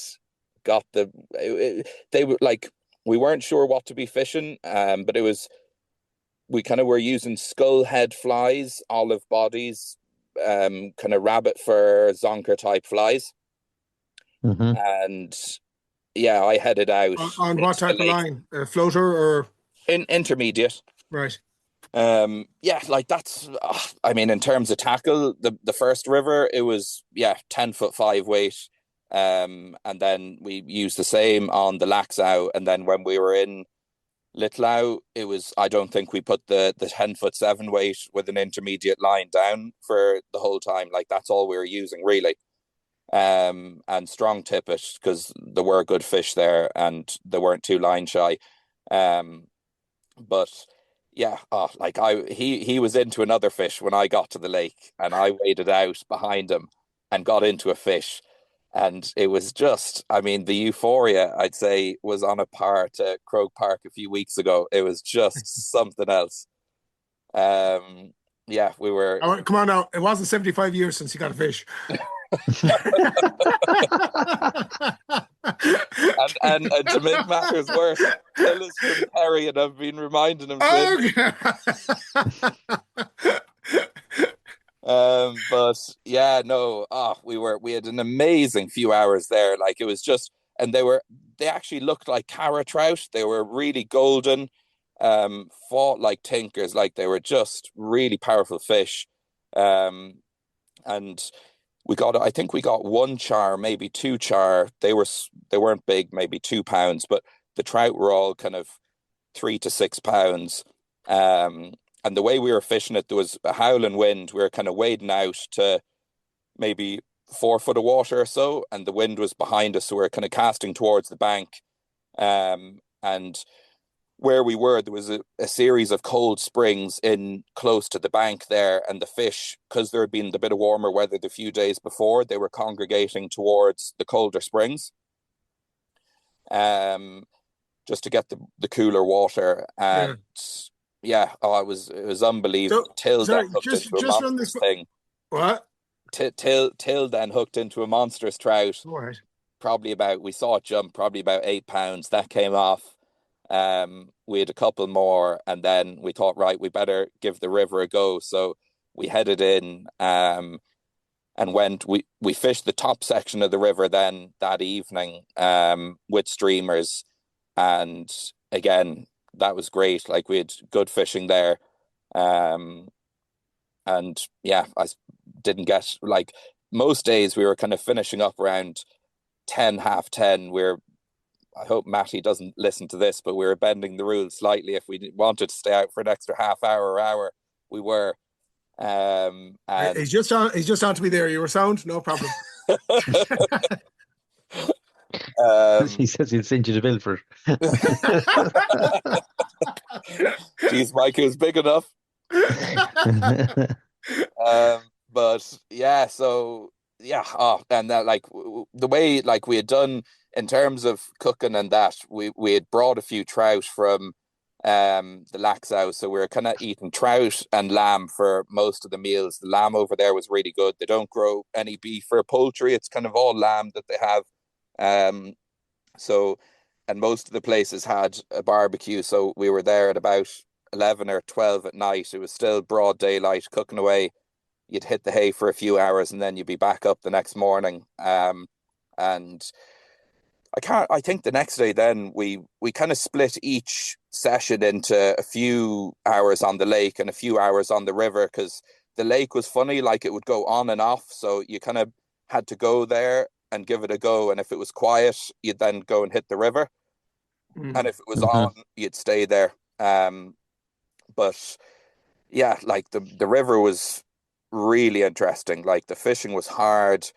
got they were like, we weren't sure what to be fishing, but we kind of were using skull head flies, olive bodies, kind of rabbit fur zonker type flies. Mm-hmm. And yeah, I headed out On what into the type of lake. line? A floater or Intermediate. right? Yeah, like that's I mean, in terms of tackle, the first river, it was 10'5" weight. And then we used the same on the Laxow, and then when we were in Litlau, it was, I don't think we put the 10'7" weight with an intermediate line down for the whole time. Like that's all we were using really. And strong tippet, because there were good fish there and they weren't too line shy. But yeah, like he was into another fish when I got to the lake, and I waded out behind him and got into a fish. And it was just, I mean, the euphoria, I'd say, was on a par to Croke Park a few weeks ago. It was just something else. Yeah, we were. Oh, come on now, it wasn't 75 years since you got a fish. And to make matters worse, Till is from Perry, and I've been reminding him to. But yeah, no, we had an amazing few hours there. Like it was just, and they actually looked like carrot trout. They were really golden, fought like tinkers, like they were just really powerful fish. And I think we got one char, maybe two char. They weren't big, maybe 2 pounds, but the trout were all kind of 3 to 6 pounds. And the way we were fishing it, there was a howling wind. We were kind of wading out to maybe 4 foot of water or so, and the wind was behind us, so we were kind of casting towards the bank. And where we were, there was a series of cold springs in close to the bank there, and the fish, because there had been the bit of warmer weather the few days before, they were congregating towards the colder springs, just to get the cooler water. And it was unbelievable. So, Till sorry, then hooked just into a run monstrous this. thing. What? Till then hooked into a monstrous trout. All right. We saw it jump probably about 8 pounds. That came off. We had a couple more, and then we thought, right, we better give the river a go. So we headed in, and we fished the top section of the river then that evening, with streamers. And again, that was great. Like we had good fishing there. And yeah, I didn't get, like, most days we were kind of finishing up around 10, half 10. I hope Matty doesn't listen to this, but we were bending the rules slightly. If we wanted to stay out for an extra half hour or hour, we were. And He's just on to me there. You were sound, no problem. He says he'll send you the bill for it. Geez, Mike, it was big enough. But yeah, so yeah, and that, like, the way, like, we had done in terms of cooking and that, we had brought a few trout from the Laxow, so we were kind of eating trout and lamb for most of the meals. The lamb over there was really good. They don't grow any beef or poultry. It's kind of all lamb that they have. So, and most of the places had a barbecue, so we were there at about 11 or 12 at night. It was still broad daylight, cooking away. You'd hit the hay for a few hours, and then you'd be back up the next morning. And I think the next day then we kind of split each session into a few hours on the lake and a few hours on the river, because the lake was funny, like it would go on and off. So you kind of had to go there and give it a go. And if it was quiet, you'd then go and hit the river. And if it was on, you'd stay there. But yeah, like the river was really interesting. Like the fishing was hard,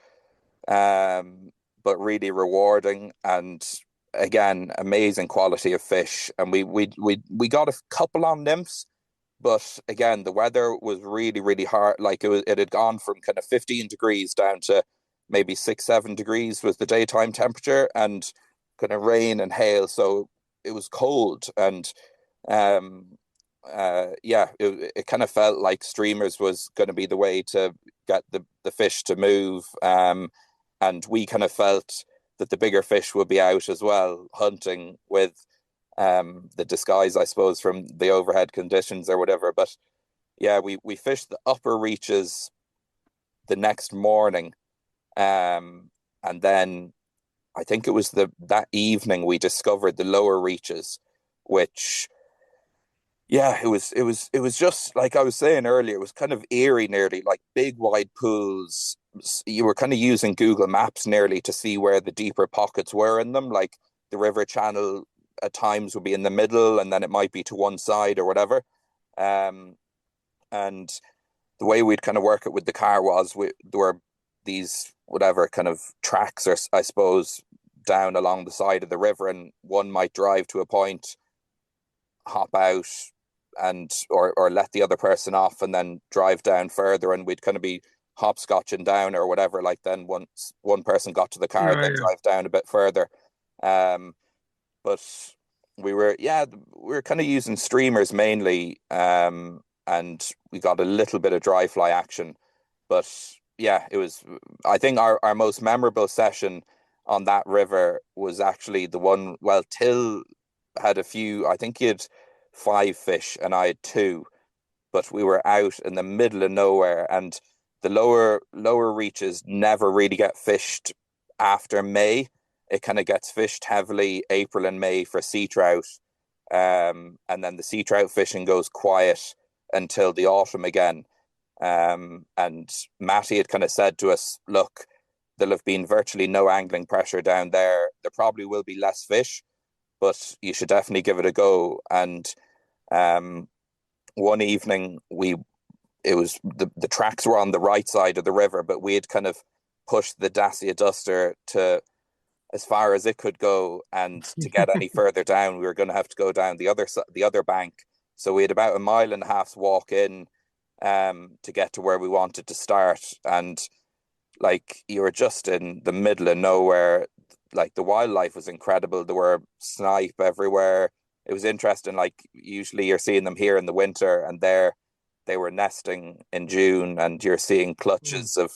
but really rewarding, and again, amazing quality of fish. And we got a couple on nymphs, but again, the weather was really, really hard. Like it had gone from kind of 15 degrees down to maybe 6-7 degrees was the daytime temperature, and kind of rain and hail. So it was cold, and it kind of felt like streamers was going to be the way to get the fish to move. And we kind of felt that the bigger fish would be out as well, hunting with the disguise, I suppose, from the overhead conditions or whatever. But yeah, we fished the upper reaches the next morning, and then I think it was that evening we discovered the lower reaches, which yeah, it was just like I was saying earlier, it was kind of eerie nearly, like big wide pools. You were kind of using Google Maps nearly to see where the deeper pockets were in them, like the river channel at times would be in the middle and then it might be to one side or whatever. Um, and the way we'd kind of work it with the car was there were these whatever kind of tracks, or I suppose, down along the side of the river, and one might drive to a point, hop out, and or let the other person off and then drive down further, and we'd kind of be hopscotching down or whatever. Like then once one person got to the car, Oh, then yeah. drive down a bit further. But we were kind of using streamers mainly, and we got a little bit of dry fly action. But yeah, it was, I think our most memorable session on that river was actually the one, well, Till had a few, I think he had 5 fish and I had 2, but we were out in the middle of nowhere, and the lower reaches never really get fished after May. It kind of gets fished heavily April and May for sea trout, and then the sea trout fishing goes quiet until the autumn again. And Matty had kind of said to us, look, there'll have been virtually no angling pressure down there. There probably will be less fish, but you should definitely give it a go. And one evening it was the tracks were on the right side of the river, but we had kind of pushed the Dacia Duster to as far as it could go, and to get any further down, we were going to have to go down the other bank. So we had about a mile and a half's walk in to get to where we wanted to start, and like you were just in the middle of nowhere. Like the wildlife was incredible. There were snipe everywhere. It was interesting. Like usually you're seeing them here in the winter, and they were nesting in June, and you're seeing clutches of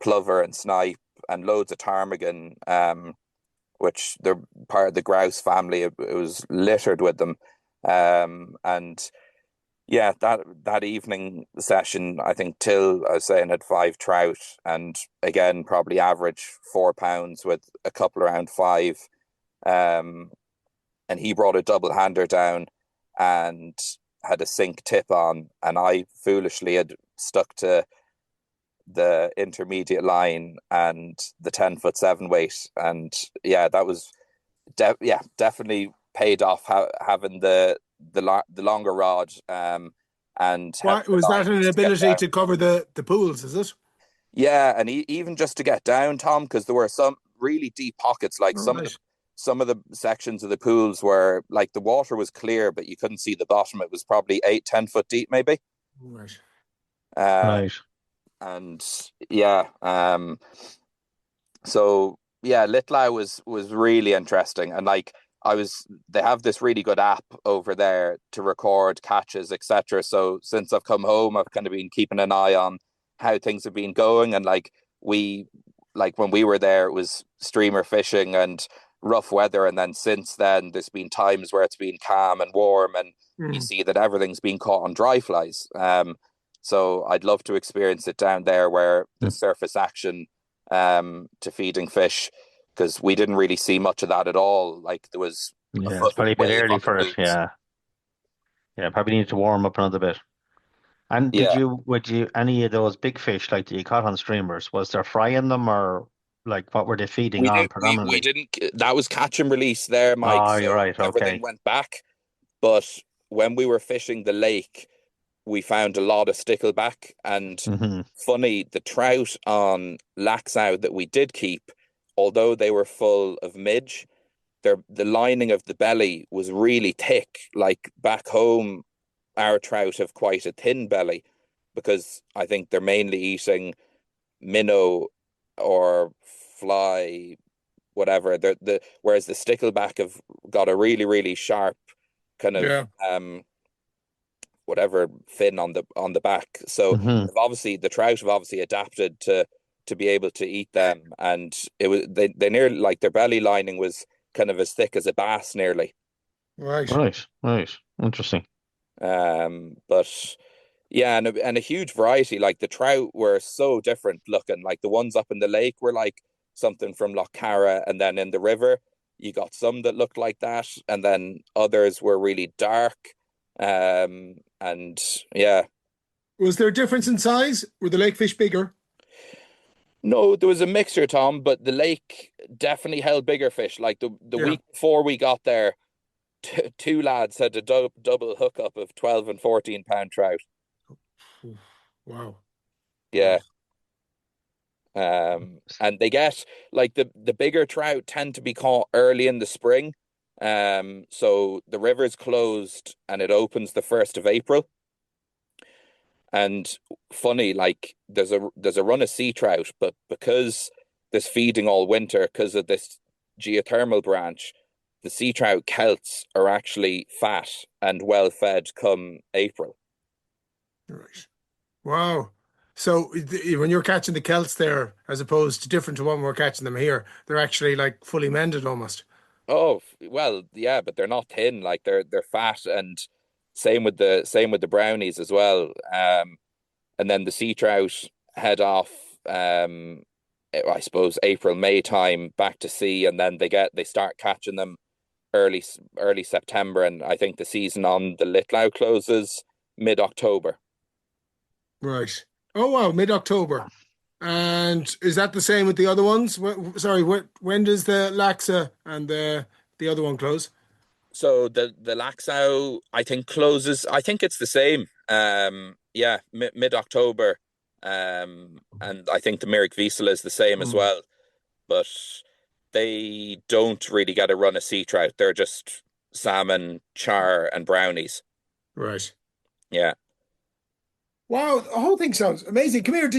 plover and snipe and loads of ptarmigan, which they're part of the grouse family. It was littered with them. And yeah, that evening session, I think Till, I was saying, had 5 trout, and again, probably average 4 pounds with a couple around 5. And he brought a double hander down and had a sink tip on, and I foolishly had stuck to the intermediate line and the 10-foot 7 weight. And yeah, that was definitely paid off having the longer rod, and What was that, an ability to cover the pools, is it? Yeah, and even just to get down, Tom, because there were some really deep pockets, like some of the sections of the pools where like the water was clear, but you couldn't see the bottom. It was probably 8-10 foot deep, maybe. Right. Right. And yeah, so yeah, Litlau was really interesting, and like they have this really good app over there to record catches, etc. So since I've come home, I've kind of been keeping an eye on how things have been going, and like when we were there, it was streamer fishing and rough weather, and then since then there's been times where it's been calm and warm, and you see that everything's been caught on dry flies. So I'd love to experience it down there where there's surface action to feeding fish, because we didn't really see much of that at all. Like there was it's probably a bit early for it. Yeah, probably need to warm up another bit. And would you any of those big fish like that you caught on streamers, was there fry in them, or like what were they feeding on predominantly? We didn't. That was catch and release there, Mike. Oh, you're right. Everything went back. But when we were fishing the lake, we found a lot of stickleback, and funny, the trout on Laxow that we did keep, although they were full of midge, the lining of the belly was really thick. Like back home, our trout have quite a thin belly, because I think they're mainly eating minnow or fly, whatever. Whereas the stickleback have got a really, really sharp kind of whatever fin on the back. So obviously the trout have obviously adapted to to be able to eat them, and it was they nearly, like, their belly lining was kind of as thick as a bass nearly. Right. Right. Interesting. But yeah, and a huge variety. Like the trout were so different looking. Like the ones up in the lake were like something from Lough, and then in the river you got some that looked like that, and then others were really dark. And yeah. Was there a difference in size? Were the lake fish bigger? No, there was a mixture, Tom, but the lake definitely held bigger fish. Like the week before we got there, two lads had a double hookup of 12 and 14 pound trout. Wow. Yeah. And they get, like, the bigger trout tend to be caught early in the spring. So the river's closed and it opens the 1st of April. And funny, like there's a run of sea trout, but because there's feeding all winter because of this geothermal branch, the sea trout kelts are actually fat and well fed come April. Right. Wow. So when you're catching the kelts there, as opposed to different to when we're catching them here, they're actually like fully mended almost. Oh, well, yeah, but they're not thin. Like they're fat, and same with the brownies as well. And then the sea trout head off, I suppose April, May time back to sea, and then they start catching them early September, and I think the season on the Litlau closes mid-October. Right. Oh wow, mid-October. And is that the same with the other ones? Sorry, when does the Laxa and the other one close? So the Laxau, I think, closes. I think it's the same. Yeah, mid-October. And I think the Merrick Wiesel is the same as well. But they don't really get a run of sea trout. They're just salmon, char, and brownies. Right. Yeah. Wow, the whole thing sounds amazing. Come here,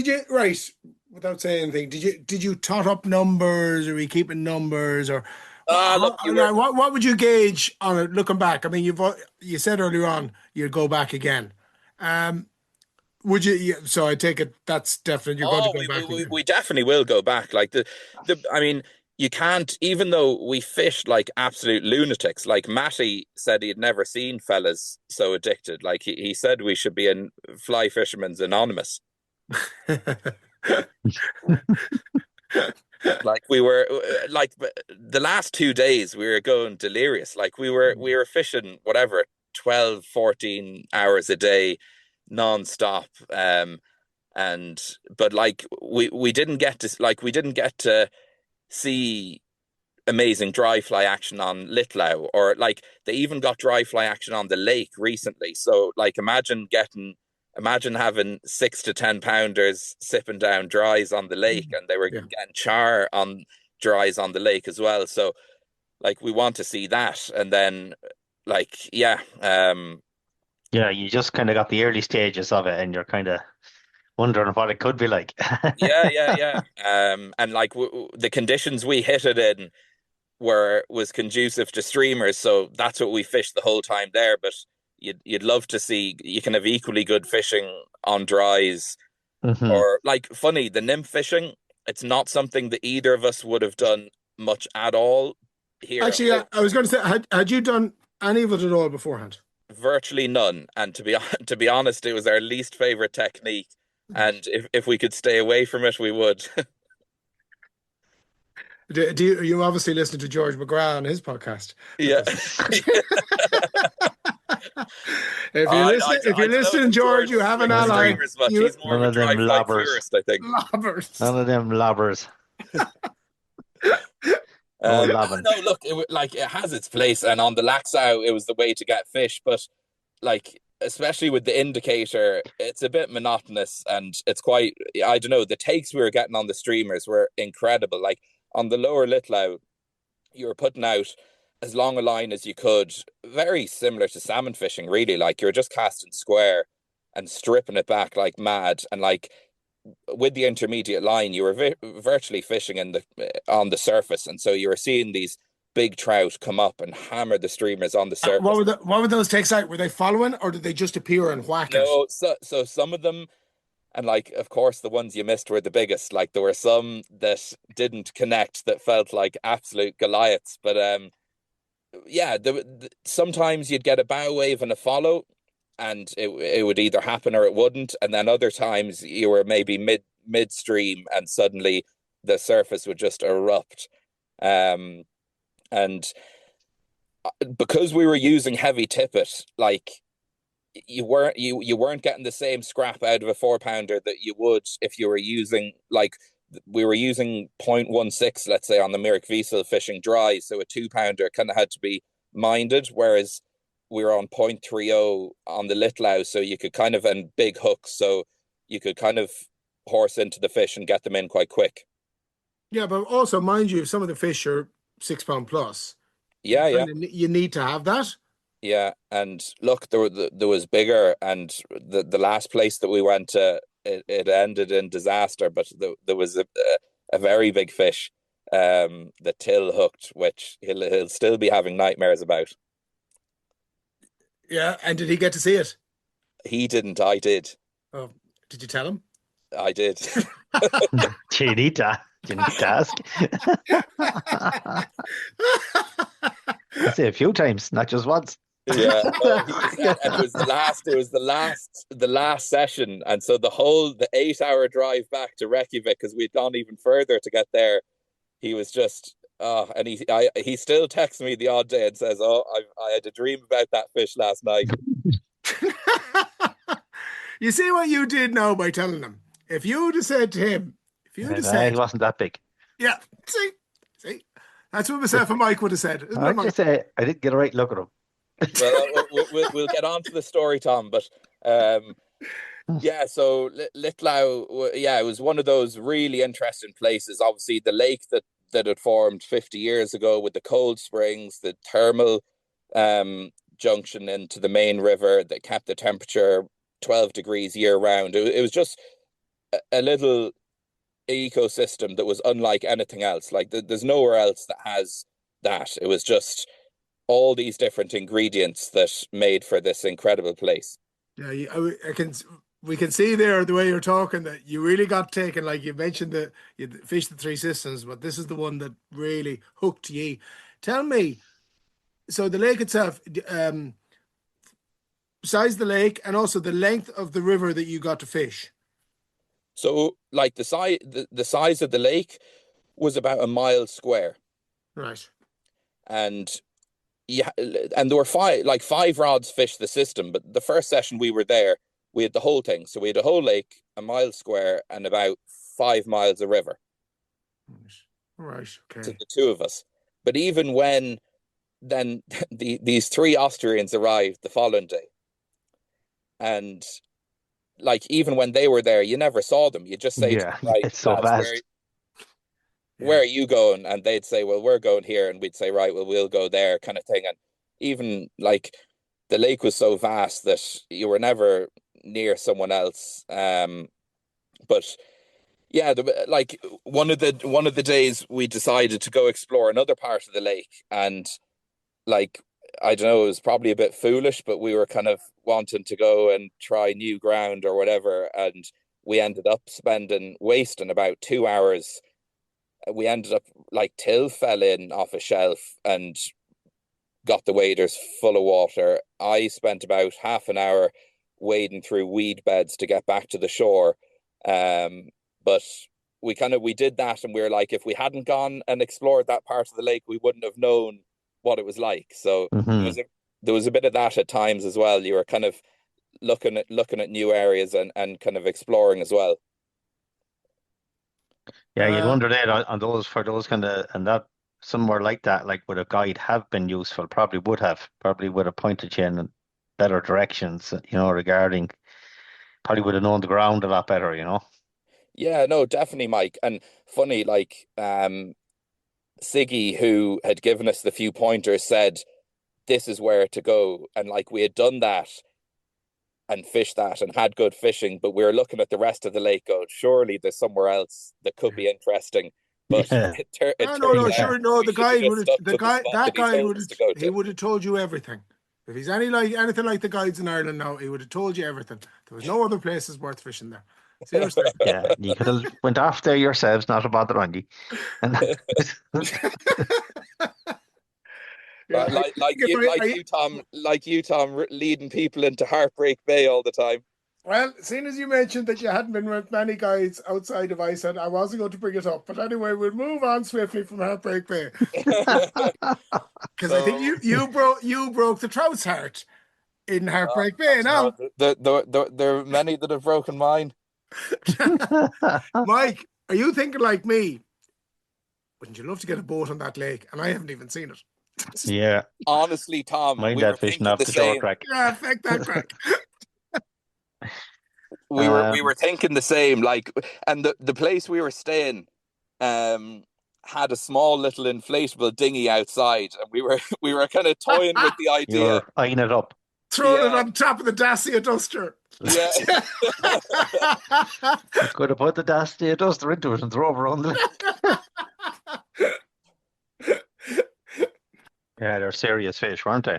without saying anything, did you tot up numbers, or are you keeping numbers, or Look, what would you gauge on it looking back? I mean, you said earlier on you'd go back again. Would you? So I take it that's definite. You're going to go back again. We definitely will go back. Like I mean, you can't, even though we fished like absolute lunatics. Like Matty said, he'd never seen fellas so addicted. Like he said, we should be in Fly Fisherman's Anonymous. Like we were, like the last 2 days we were going delirious. Like we were fishing whatever 12, 14 hours a day, non-stop. But like we didn't get to see amazing dry fly action on Litlau, or like they even got dry fly action on the lake recently. So like imagine having 6 to 10 pounders sipping down dries on the lake, and they were getting char on dries on the lake as well. So like we want to see that. And then like you just kind of got the early stages of it, and you're kind of wondering what it could be like. yeah. And like the conditions we hit it in was conducive to streamers, so that's what we fished the whole time there. But you'd love to see, you can have equally good fishing on dries. Or like funny, the nymph fishing, it's not something that either of us would have done much at all here. Actually, I was going to say, had you done any of it at all beforehand? Virtually none. And to be honest, it was our least favorite technique. And if we could stay away from it, we would. Do you obviously listen to George McGrath on his podcast? Yeah. If you're listening, George, you have an ally. He's more of a dry fly tourist, I think. None of them lobbers. No, look, it has its place, and on the Laxau, it was the way to get fish. But like, especially with the indicator, it's a bit monotonous, and it's quite, I don't know, the takes we were getting on the streamers were incredible. Like on the lower Litlau, you were putting out as long a line as you could, very similar to salmon fishing, really. Like you're just casting square and stripping it back like mad, and like with the intermediate line, you were virtually fishing on the surface, and so you were seeing these big trout come up and hammer the streamers on the surface. What were those takes out? Were they following, or did they just appear and whack it? No, so some of them And like, of course, the ones you missed were the biggest. Like there were some that didn't connect that felt like absolute Goliaths. But yeah, sometimes you'd get a bow wave and a follow, and it would either happen or it wouldn't. And then other times you were maybe midstream, and suddenly the surface would just erupt. And because we were using heavy tippet, like you weren't getting the same scrap out of a 4-pounder that you would if you were using, like, we were using 0.16, let's say, on the Mirkwiesel fishing dry, so a 2-pounder kind of had to be minded, whereas we were on 0.30 on the loughs, so you could kind of, and big hooks, so you could kind of horse into the fish and get them in quite quick. Yeah, but also, mind you, some of the fish are 6 pound plus. Yeah, yeah. You need to have that. Yeah, and look, there was bigger, and the last place that we went to, it ended in disaster. But there was a very big fish, that Till hooked, which he'll still be having nightmares about. Yeah, and did he get to see it? He didn't. I did. Oh, did you tell him? I did. Do you need to ask? I say a few times, not just once. Yeah, and it was the last session, and so the 8-hour drive back to Reykjavik, because we'd gone even further to get there. He was just and he still texts me the odd day and says, "Oh, I had a dream about that fish last night." You see what you did now by telling him. If you would have said to him, it wasn't that big. Yeah, see, that's what myself and Mike would have said. I just say I didn't get a right look at him. Well, we'll get on to the story, Tom, but yeah, so Litlau, yeah, it was one of those really interesting places. Obviously, the lake that had formed 50 years ago with the cold springs, the thermal junction into the main river that kept the temperature 12 degrees year round. It was just a little ecosystem that was unlike anything else. Like there's nowhere else that has that. It was just all these different ingredients that made for this incredible place. Yeah, we can see there the way you're talking that you really got taken. Like you mentioned that you fished the Three Systems, but this is the one that really hooked ye. Tell me, so the lake itself, size of the lake, and also the length of the river that you got to fish. So, like the size of the lake was about a mile square, right? And yeah, and there were five rods fished the system. But the first session we were there, we had the whole thing. So we had a whole lake, a mile square, and about 5 miles of river. Right. Okay. To the two of us. But even when then these 3 Austrians arrived the following day, and like even when they were there, you never saw them. You just say, yeah, right, it's so fast. Where are you going? And they'd say, well, we're going here. And we'd say, right, well, we'll go there, kind of thing. And even like the lake was so vast that you were never near someone else. But yeah, like one of the days we decided to go explore another part of the lake, and like, I don't know, it was probably a bit foolish, but we were kind of wanting to go and try new ground or whatever. And we ended up wasting about 2 hours. We ended up like Till fell in off a shelf and got the waders full of water. I spent about half an hour wading through weed beds to get back to the shore. But we did that, and we were like, if we hadn't gone and explored that part of the lake, we wouldn't have known what it was like. So there was a bit of that at times as well. You were kind of looking at new areas and kind of exploring as well. Yeah, you'd wonder that on those, for those kind of, and that somewhere like that, like would a guide have been useful? Probably would have pointed you in better directions, regarding, probably would have known the ground a lot better, Yeah, no, definitely, Mike. And funny, like Siggy, who had given us the few pointers, said this is where to go, and like we had done that and fished that and had good fishing, but we were looking at the rest of the lake going, surely there's somewhere else that could be interesting. But yeah. The guide would have told you everything. If he's anything like the guides in Ireland now, he would have told you everything. There was no other places worth fishing there. Seriously. Yeah, you could have went off there yourselves, not a bother on you. And Yeah, I Like think if like you, Tom, leading people into Heartbreak Bay all the time. well, seeing as you mentioned that you hadn't been with many guys outside of Iceland, I wasn't going to bring it up. But anyway, we'll move on swiftly from Heartbreak Bay because I think So, you broke the Trout's heart in Heartbreak Bay. no, Now, there are many that have broken mine. Mike, are you thinking like me? Wouldn't you love to get a boat on that lake? And I haven't even seen it. yeah, Honestly, Tom, mind we were that fishing thinking off the the shore same. track. Yeah, feck that crack. We were thinking the same. Like, and the place we were staying, had a small little inflatable dinghy outside, and we were kind of toying with the idea. You're eyeing it up. Throwing it Yeah. on top of the Dacia Duster. Yeah. You could have put the Dacia Duster into it and throw over on the Yeah, they're serious fish, weren't they?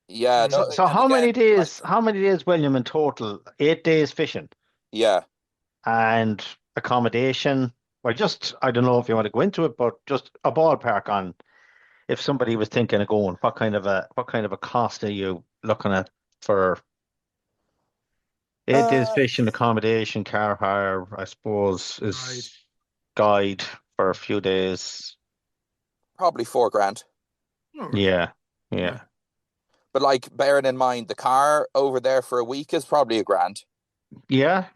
Yeah. So- So and how many again, like, days? How many days, William, in total? 8 days fishing yeah. and accommodation. Well, just I don't know if you want to go into it, but just a ballpark on if somebody was thinking of going, what kind of a cost are you looking at for 8 days fishing, accommodation, car hire, I suppose, is guide for a few days. Probably $4,000. All right. Yeah. But like, bearing in mind the car over there for a week is probably $1,000. Yeah,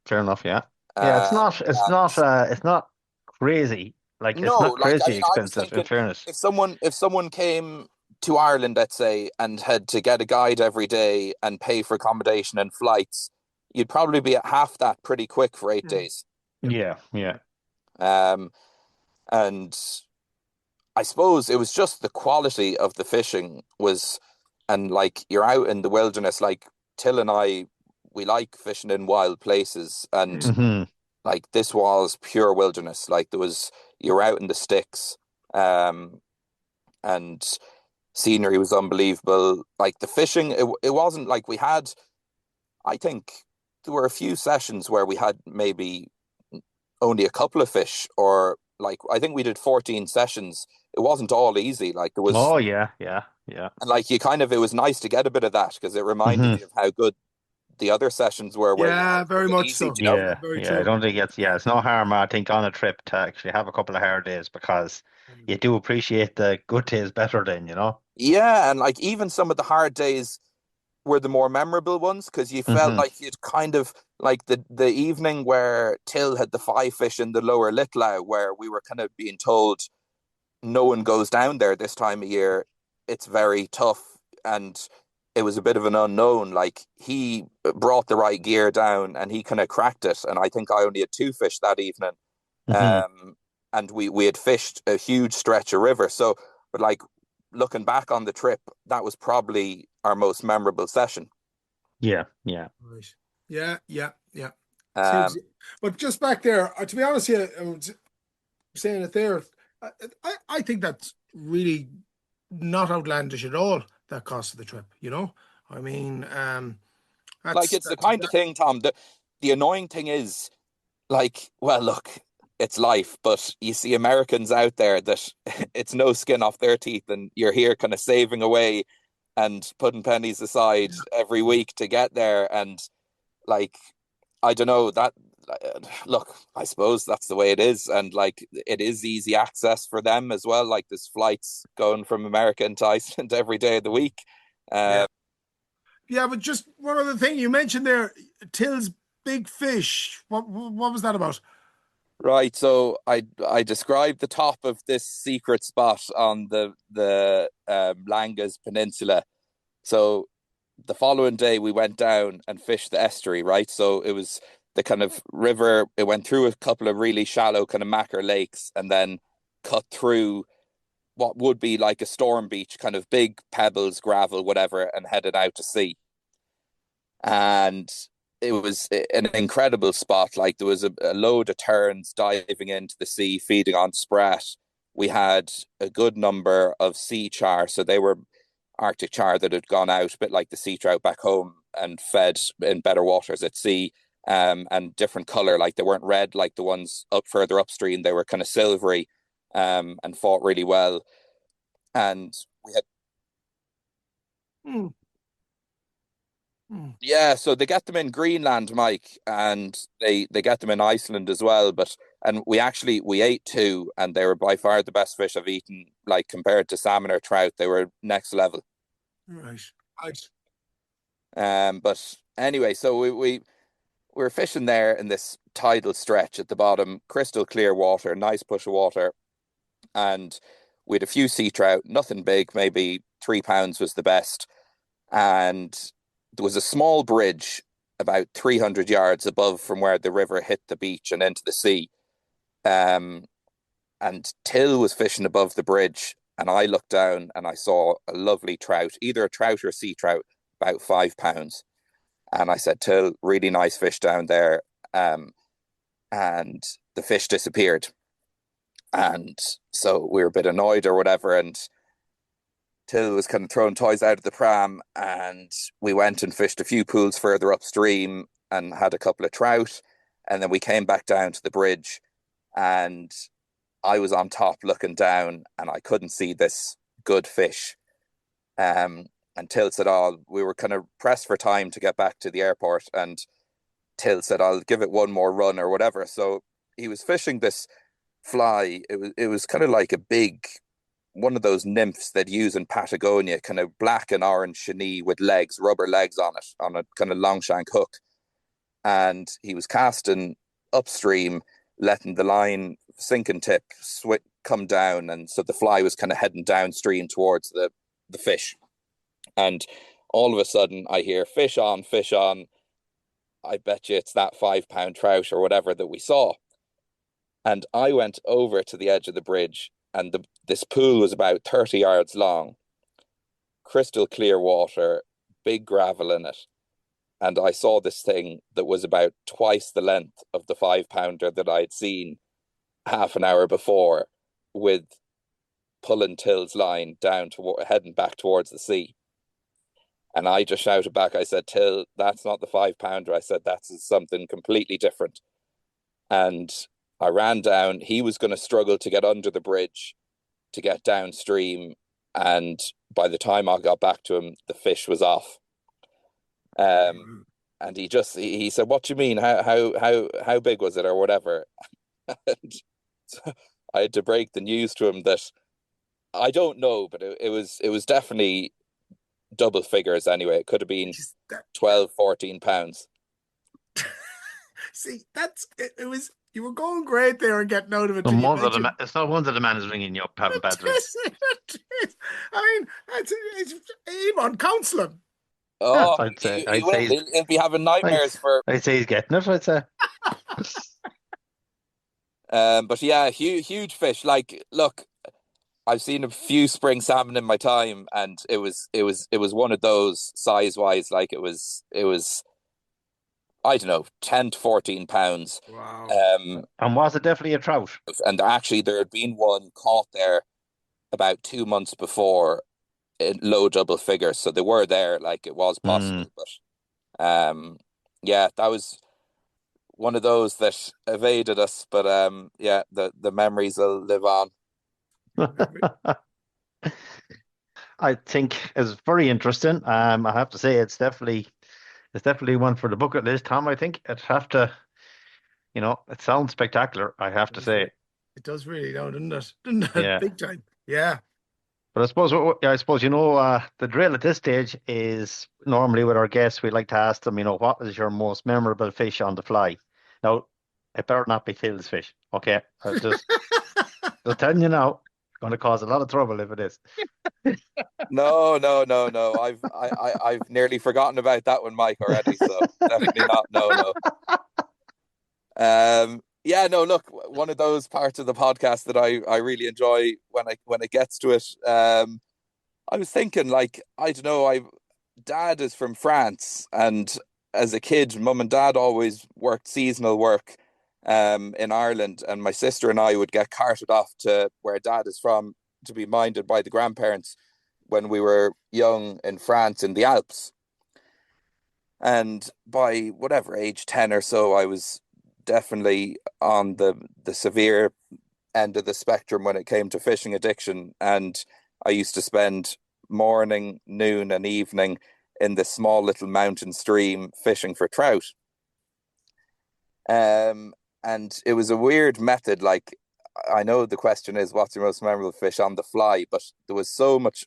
fair enough, yeah. Yeah, it's not crazy. Like it's No, not like, I crazy mean, I was expensive, in thinking fairness. if someone came to Ireland, let's say, and had to get a guide every day and pay for accommodation and flights, you'd probably be at half that pretty quick for 8 days. Yeah. And I suppose it was just the quality of the fishing and like, you're out in the wilderness, like Till and I, we like fishing in wild places, and hmm like, this was pure wilderness. Like, you were out in the sticks, and scenery was unbelievable. Like, the fishing, it wasn't like I think there were a few sessions where we had maybe only a couple of fish, or like, I think we did 14 sessions. It wasn't all easy. Like, there was, Oh yeah. and like, it was nice to get a bit of that, because it reminded hmm you of how good the other sessions were, where Yeah, very much easy, so. you know? Yeah, Very I true. don't think it's no harm, I think, on a trip to actually have a couple of hard days because you do appreciate the good days better then, you know? Yeah, and like, even some of the hard days were the more memorable ones, because you felt hmm like you'd kind of, like, the evening where Till had the 5 fish in the lower Litlau, where we were kind of being told no one goes down there this time of year. It's very tough, and it was a bit of an unknown. Like, he brought the right gear down and he kind of cracked it, and I think I only had 2 fish that evening. hmm And we had fished a huge stretch of river. So, but like, looking back on the trip, that was probably our most memorable session. Yeah. Right. Yeah. Um, Seems, but just back there, to be honest, yeah, I'm saying it there. I think that's really not outlandish at all. That cost of the trip, you know. I mean, like, it's the kind of thing, Tom. The annoying thing is, like, well, look, it's life, but you see Americans out there that it's no skin off their teeth, and you're here kind of saving away and putting pennies aside every week to get there. And like, I don't know that. Look, I suppose that's the way it is, and like, it is easy access for them as well. Like, there's flights going from America into Iceland every day of the week. Yeah, but just one other thing you mentioned there, Till's big fish. What was that about? Right, so I described the top of this secret spot on the Langas Peninsula. So the following day we went down and fished the estuary, right? So it was the kind of river. It went through a couple of really shallow kind of mackerel lakes, and then cut through what would be like a storm beach, kind of big pebbles, gravel, whatever, and headed out to sea. And it was an incredible spot. Like, there was a load of terns diving into the sea, feeding on sprat. We had a good number of sea char, so they were Arctic char that had gone out, a bit like the sea trout back home, and fed in better waters at sea. and different color. Like they weren't red like the ones up further upstream. They were kind of silvery, and fought really well. And we had Mm. Mm. Yeah, so they get them in Greenland, Mike, and they get them in Iceland as well. And we ate two, and they were by far the best fish I've eaten. Like compared to salmon or trout, they were next level. Right. Right. But anyway, so we were fishing there in this tidal stretch at the bottom, crystal clear water, nice push of water, and we had a few sea trout, nothing big, maybe 3 pounds was the best, and there was a small bridge about 300 yards above from where the river hit the beach and into the sea. Um, and Till was fishing above the bridge, and I looked down and I saw a lovely trout, either a trout or a sea trout, about 5 pounds. And I said, Till, really nice fish down there. And the fish disappeared. And so we were a bit annoyed or whatever. And Till was kind of throwing toys out of the pram, and we went and fished a few pools further upstream and had a couple of trout. And then we came back down to the bridge, and I was on top looking down, and I couldn't see this good fish. And Till said, "Oh, we were kind of pressed for time to get back to the airport." And Till said, "I'll give it one more run or whatever." So he was fishing this fly. It was kind of like a big one of those nymphs they'd use in Patagonia, kind of black and orange chenille with legs, rubber legs on it, on a kind of long shank hook. And he was casting upstream, letting the line sinking tip come down. And so the fly was kind of heading downstream towards the fish. And all of a sudden I hear fish on, fish on. I bet you it's that 5 pound trout or whatever that we saw. And I went over to the edge of the bridge, and this pool was about 30 yards long, crystal clear water, big gravel in it. And I saw this thing that was about twice the length of the 5 pounder that I'd seen half an hour before, with pulling Till's line down to heading back towards the sea. And I just shouted back, I said, Till, that's not the 5 pounder. I said, that's something completely different. And I ran down. He was going to struggle to get under the bridge to get downstream. And by the time I got back to him, the fish was off. And he said, "What do you mean? How big was it or whatever?" And so I had to break the news to him that I don't know, but it was definitely double figures anyway. It could have been 12, 14 pounds. See, it was. You were going great there and getting out of it. It's no wonder the man is ringing you up having bad dreams. I mean, it's Avon counselling. Oh, I'd say he'll be having nightmares I'd say he's getting it, I'd say. But yeah, huge fish. Like, look, I've seen a few spring salmon in my time, and it was one of those size wise. Like it was I don't know, 10 to 14 pounds. Wow. And was it definitely a trout? And actually, there had been one caught there about 2 months before in low double figures. So they were there, like it was possible. But yeah, that was one of those that evaded us. But yeah, the memories will live on. I think it's very interesting. I have to say it's definitely one for the bucket list, Tom. I think I'd have to, it sounds spectacular, I have to say. It does really, doesn't it? Doesn't it? Yeah. Big time. Yeah. But I suppose the drill at this stage is normally with our guests, we like to ask them, what is your most memorable fish on the fly? Now, it better not be Phil's fish, okay? I'll just telling you now, it's going to cause a lot of trouble if it is. No. I've nearly forgotten about that one, Mike, already. So definitely not. No. Yeah, no. Look, one of those parts of the podcast that I really enjoy when it gets to it. I was thinking, like, I don't know. Dad is from France, and as a kid, Mum and Dad always worked seasonal work in Ireland, and my sister and I would get carted off to where Dad is from to be minded by the grandparents when we were young in France in the Alps. And by whatever age, 10 or so, I was definitely on the severe end of the spectrum when it came to fishing addiction. And I used to spend morning, noon, and evening in this small little mountain stream fishing for trout. And it was a weird method. Like, I know the question is, what's your most memorable fish on the fly? But there was so much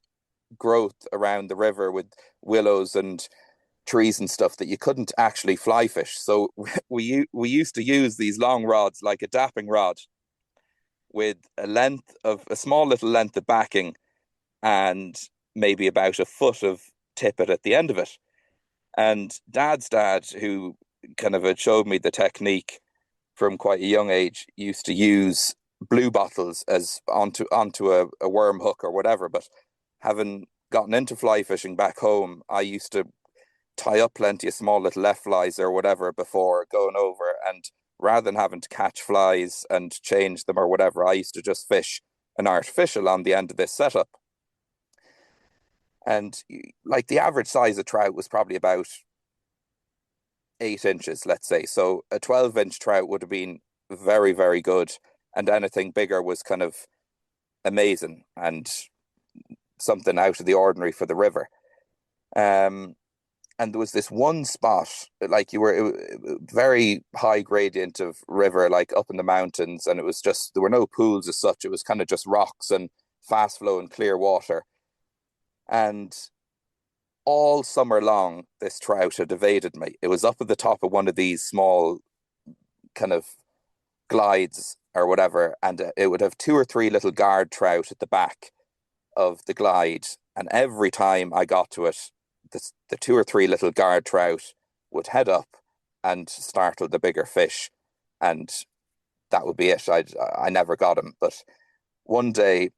growth around the river with willows and trees and stuff that you couldn't actually fly fish. So we used to use these long rods, like a dapping rod, with a small little length of backing and maybe about a foot of tippet at the end of it. And Dad's dad, who kind of had showed me the technique from quite a young age, used to use blue bottles as onto a worm hook or whatever. But having gotten into fly fishing back home, I used to tie up plenty of small little flies or whatever before going over, and rather than having to catch flies and change them or whatever, I used to just fish an artificial on the end of this setup. And like the average size of trout was probably about 8 inches, let's say. So a 12-inch trout would have been very, very good, and anything bigger was kind of amazing and something out of the ordinary for the river. And there was this one spot, like very high gradient of river, like up in the mountains, and it was just, there were no pools as such. It was kind of just rocks and fast flowing clear water. And all summer long, this trout had evaded me. It was up at the top of one of these small kind of glides or whatever, and it would have 2 or 3 little guard trout at the back of the glide. And every time I got to it, the 2 or 3 little guard trout would head up and startle the bigger fish, and that would be it. I never got him. But one day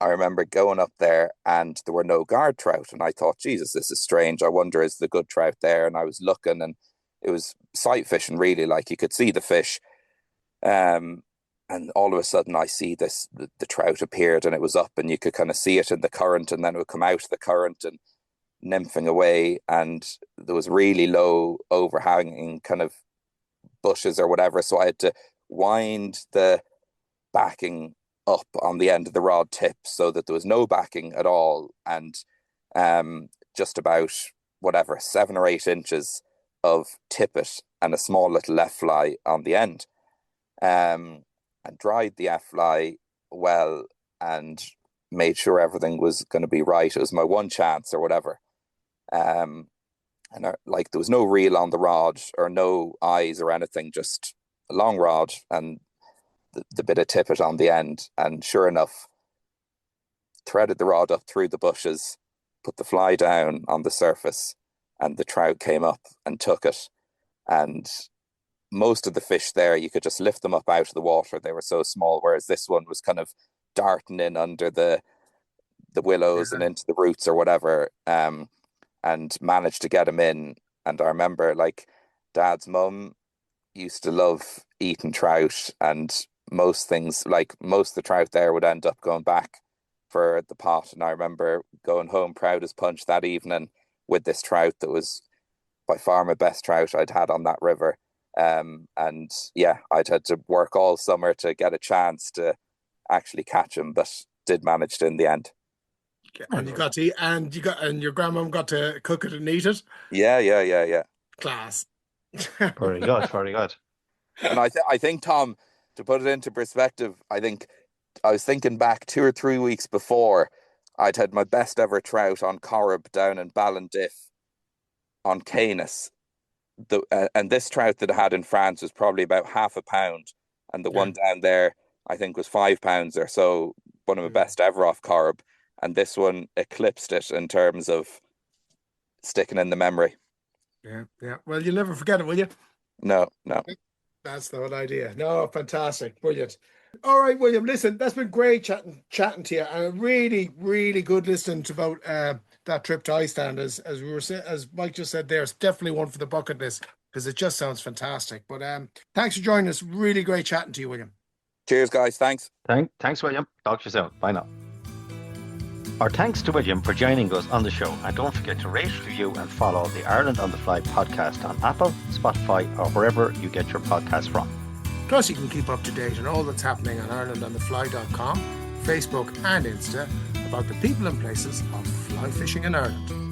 I remember going up there and there were no guard trout, and I thought, Jesus, this is strange. I wonder, is the good trout there? And I was looking, and it was sight fishing, really. Like, you could see the fish, and all of a sudden I see the trout appeared, and it was up, and you could kind of see it in the current, and then it would come out of the current and nymphing away, and there was really low overhanging kind of bushes or whatever, so I had to wind the backing up on the end of the rod tip so that there was no backing at all, and just about 7 or 8 inches of tippet and a small little fly on the end. And dried the fly well and made sure everything was going to be right. It was my one chance or whatever. And like, there was no reel on the rod or no eyes or anything, just a long rod and the bit of tippet on the end. And sure enough, threaded the rod up through the bushes, put the fly down on the surface, and the trout came up and took it. And most of the fish there, you could just lift them up out of the water. They were so small, whereas this one was kind of darting in under the willows and into the roots or whatever, and managed to get him in. And I remember, like, Dad's mum used to love eating trout, and most things, like most of the trout there, would end up going back for the pot. And I remember going home proud as punch that evening with this trout that was by far my best trout I'd had on that river. And yeah, I'd had to work all summer to get a chance to actually catch him, but did manage to in the end. And you got to eat, and your grandmom got to cook it and eat it. Yeah. Class. Very good, very good. And I think, Tom, to put it into perspective, I think I was thinking back 2 or 3 weeks before, I'd had my best ever trout on Corrib down in Ballindiff on Canis. And this trout that I had in France was probably about half a pound, and the one down there I think was 5 pounds or so. One of my best ever off Corrib, and this one eclipsed it in terms of sticking in the memory. Yeah. Well, you'll never forget it, will you? No. That's the whole idea. No, fantastic, brilliant. All right, William. Listen, that's been great chatting to you, and really, really good listening to about that trip to Iceland. As Mike just said, there, it's definitely one for the bucket list because it just sounds fantastic. But thanks for joining us. Really great chatting to you, William. Cheers, guys. Thanks. Thanks, William. Talk to you soon. Bye now. Our thanks to William for joining us on the show, and don't forget to rate, review and follow the Ireland on the Fly podcast on Apple, Spotify or wherever you get your podcasts from. Plus, you can keep up to date on all that's happening on IrelandOnTheFly.com, Facebook and Insta about the people and places of fly fishing in Ireland.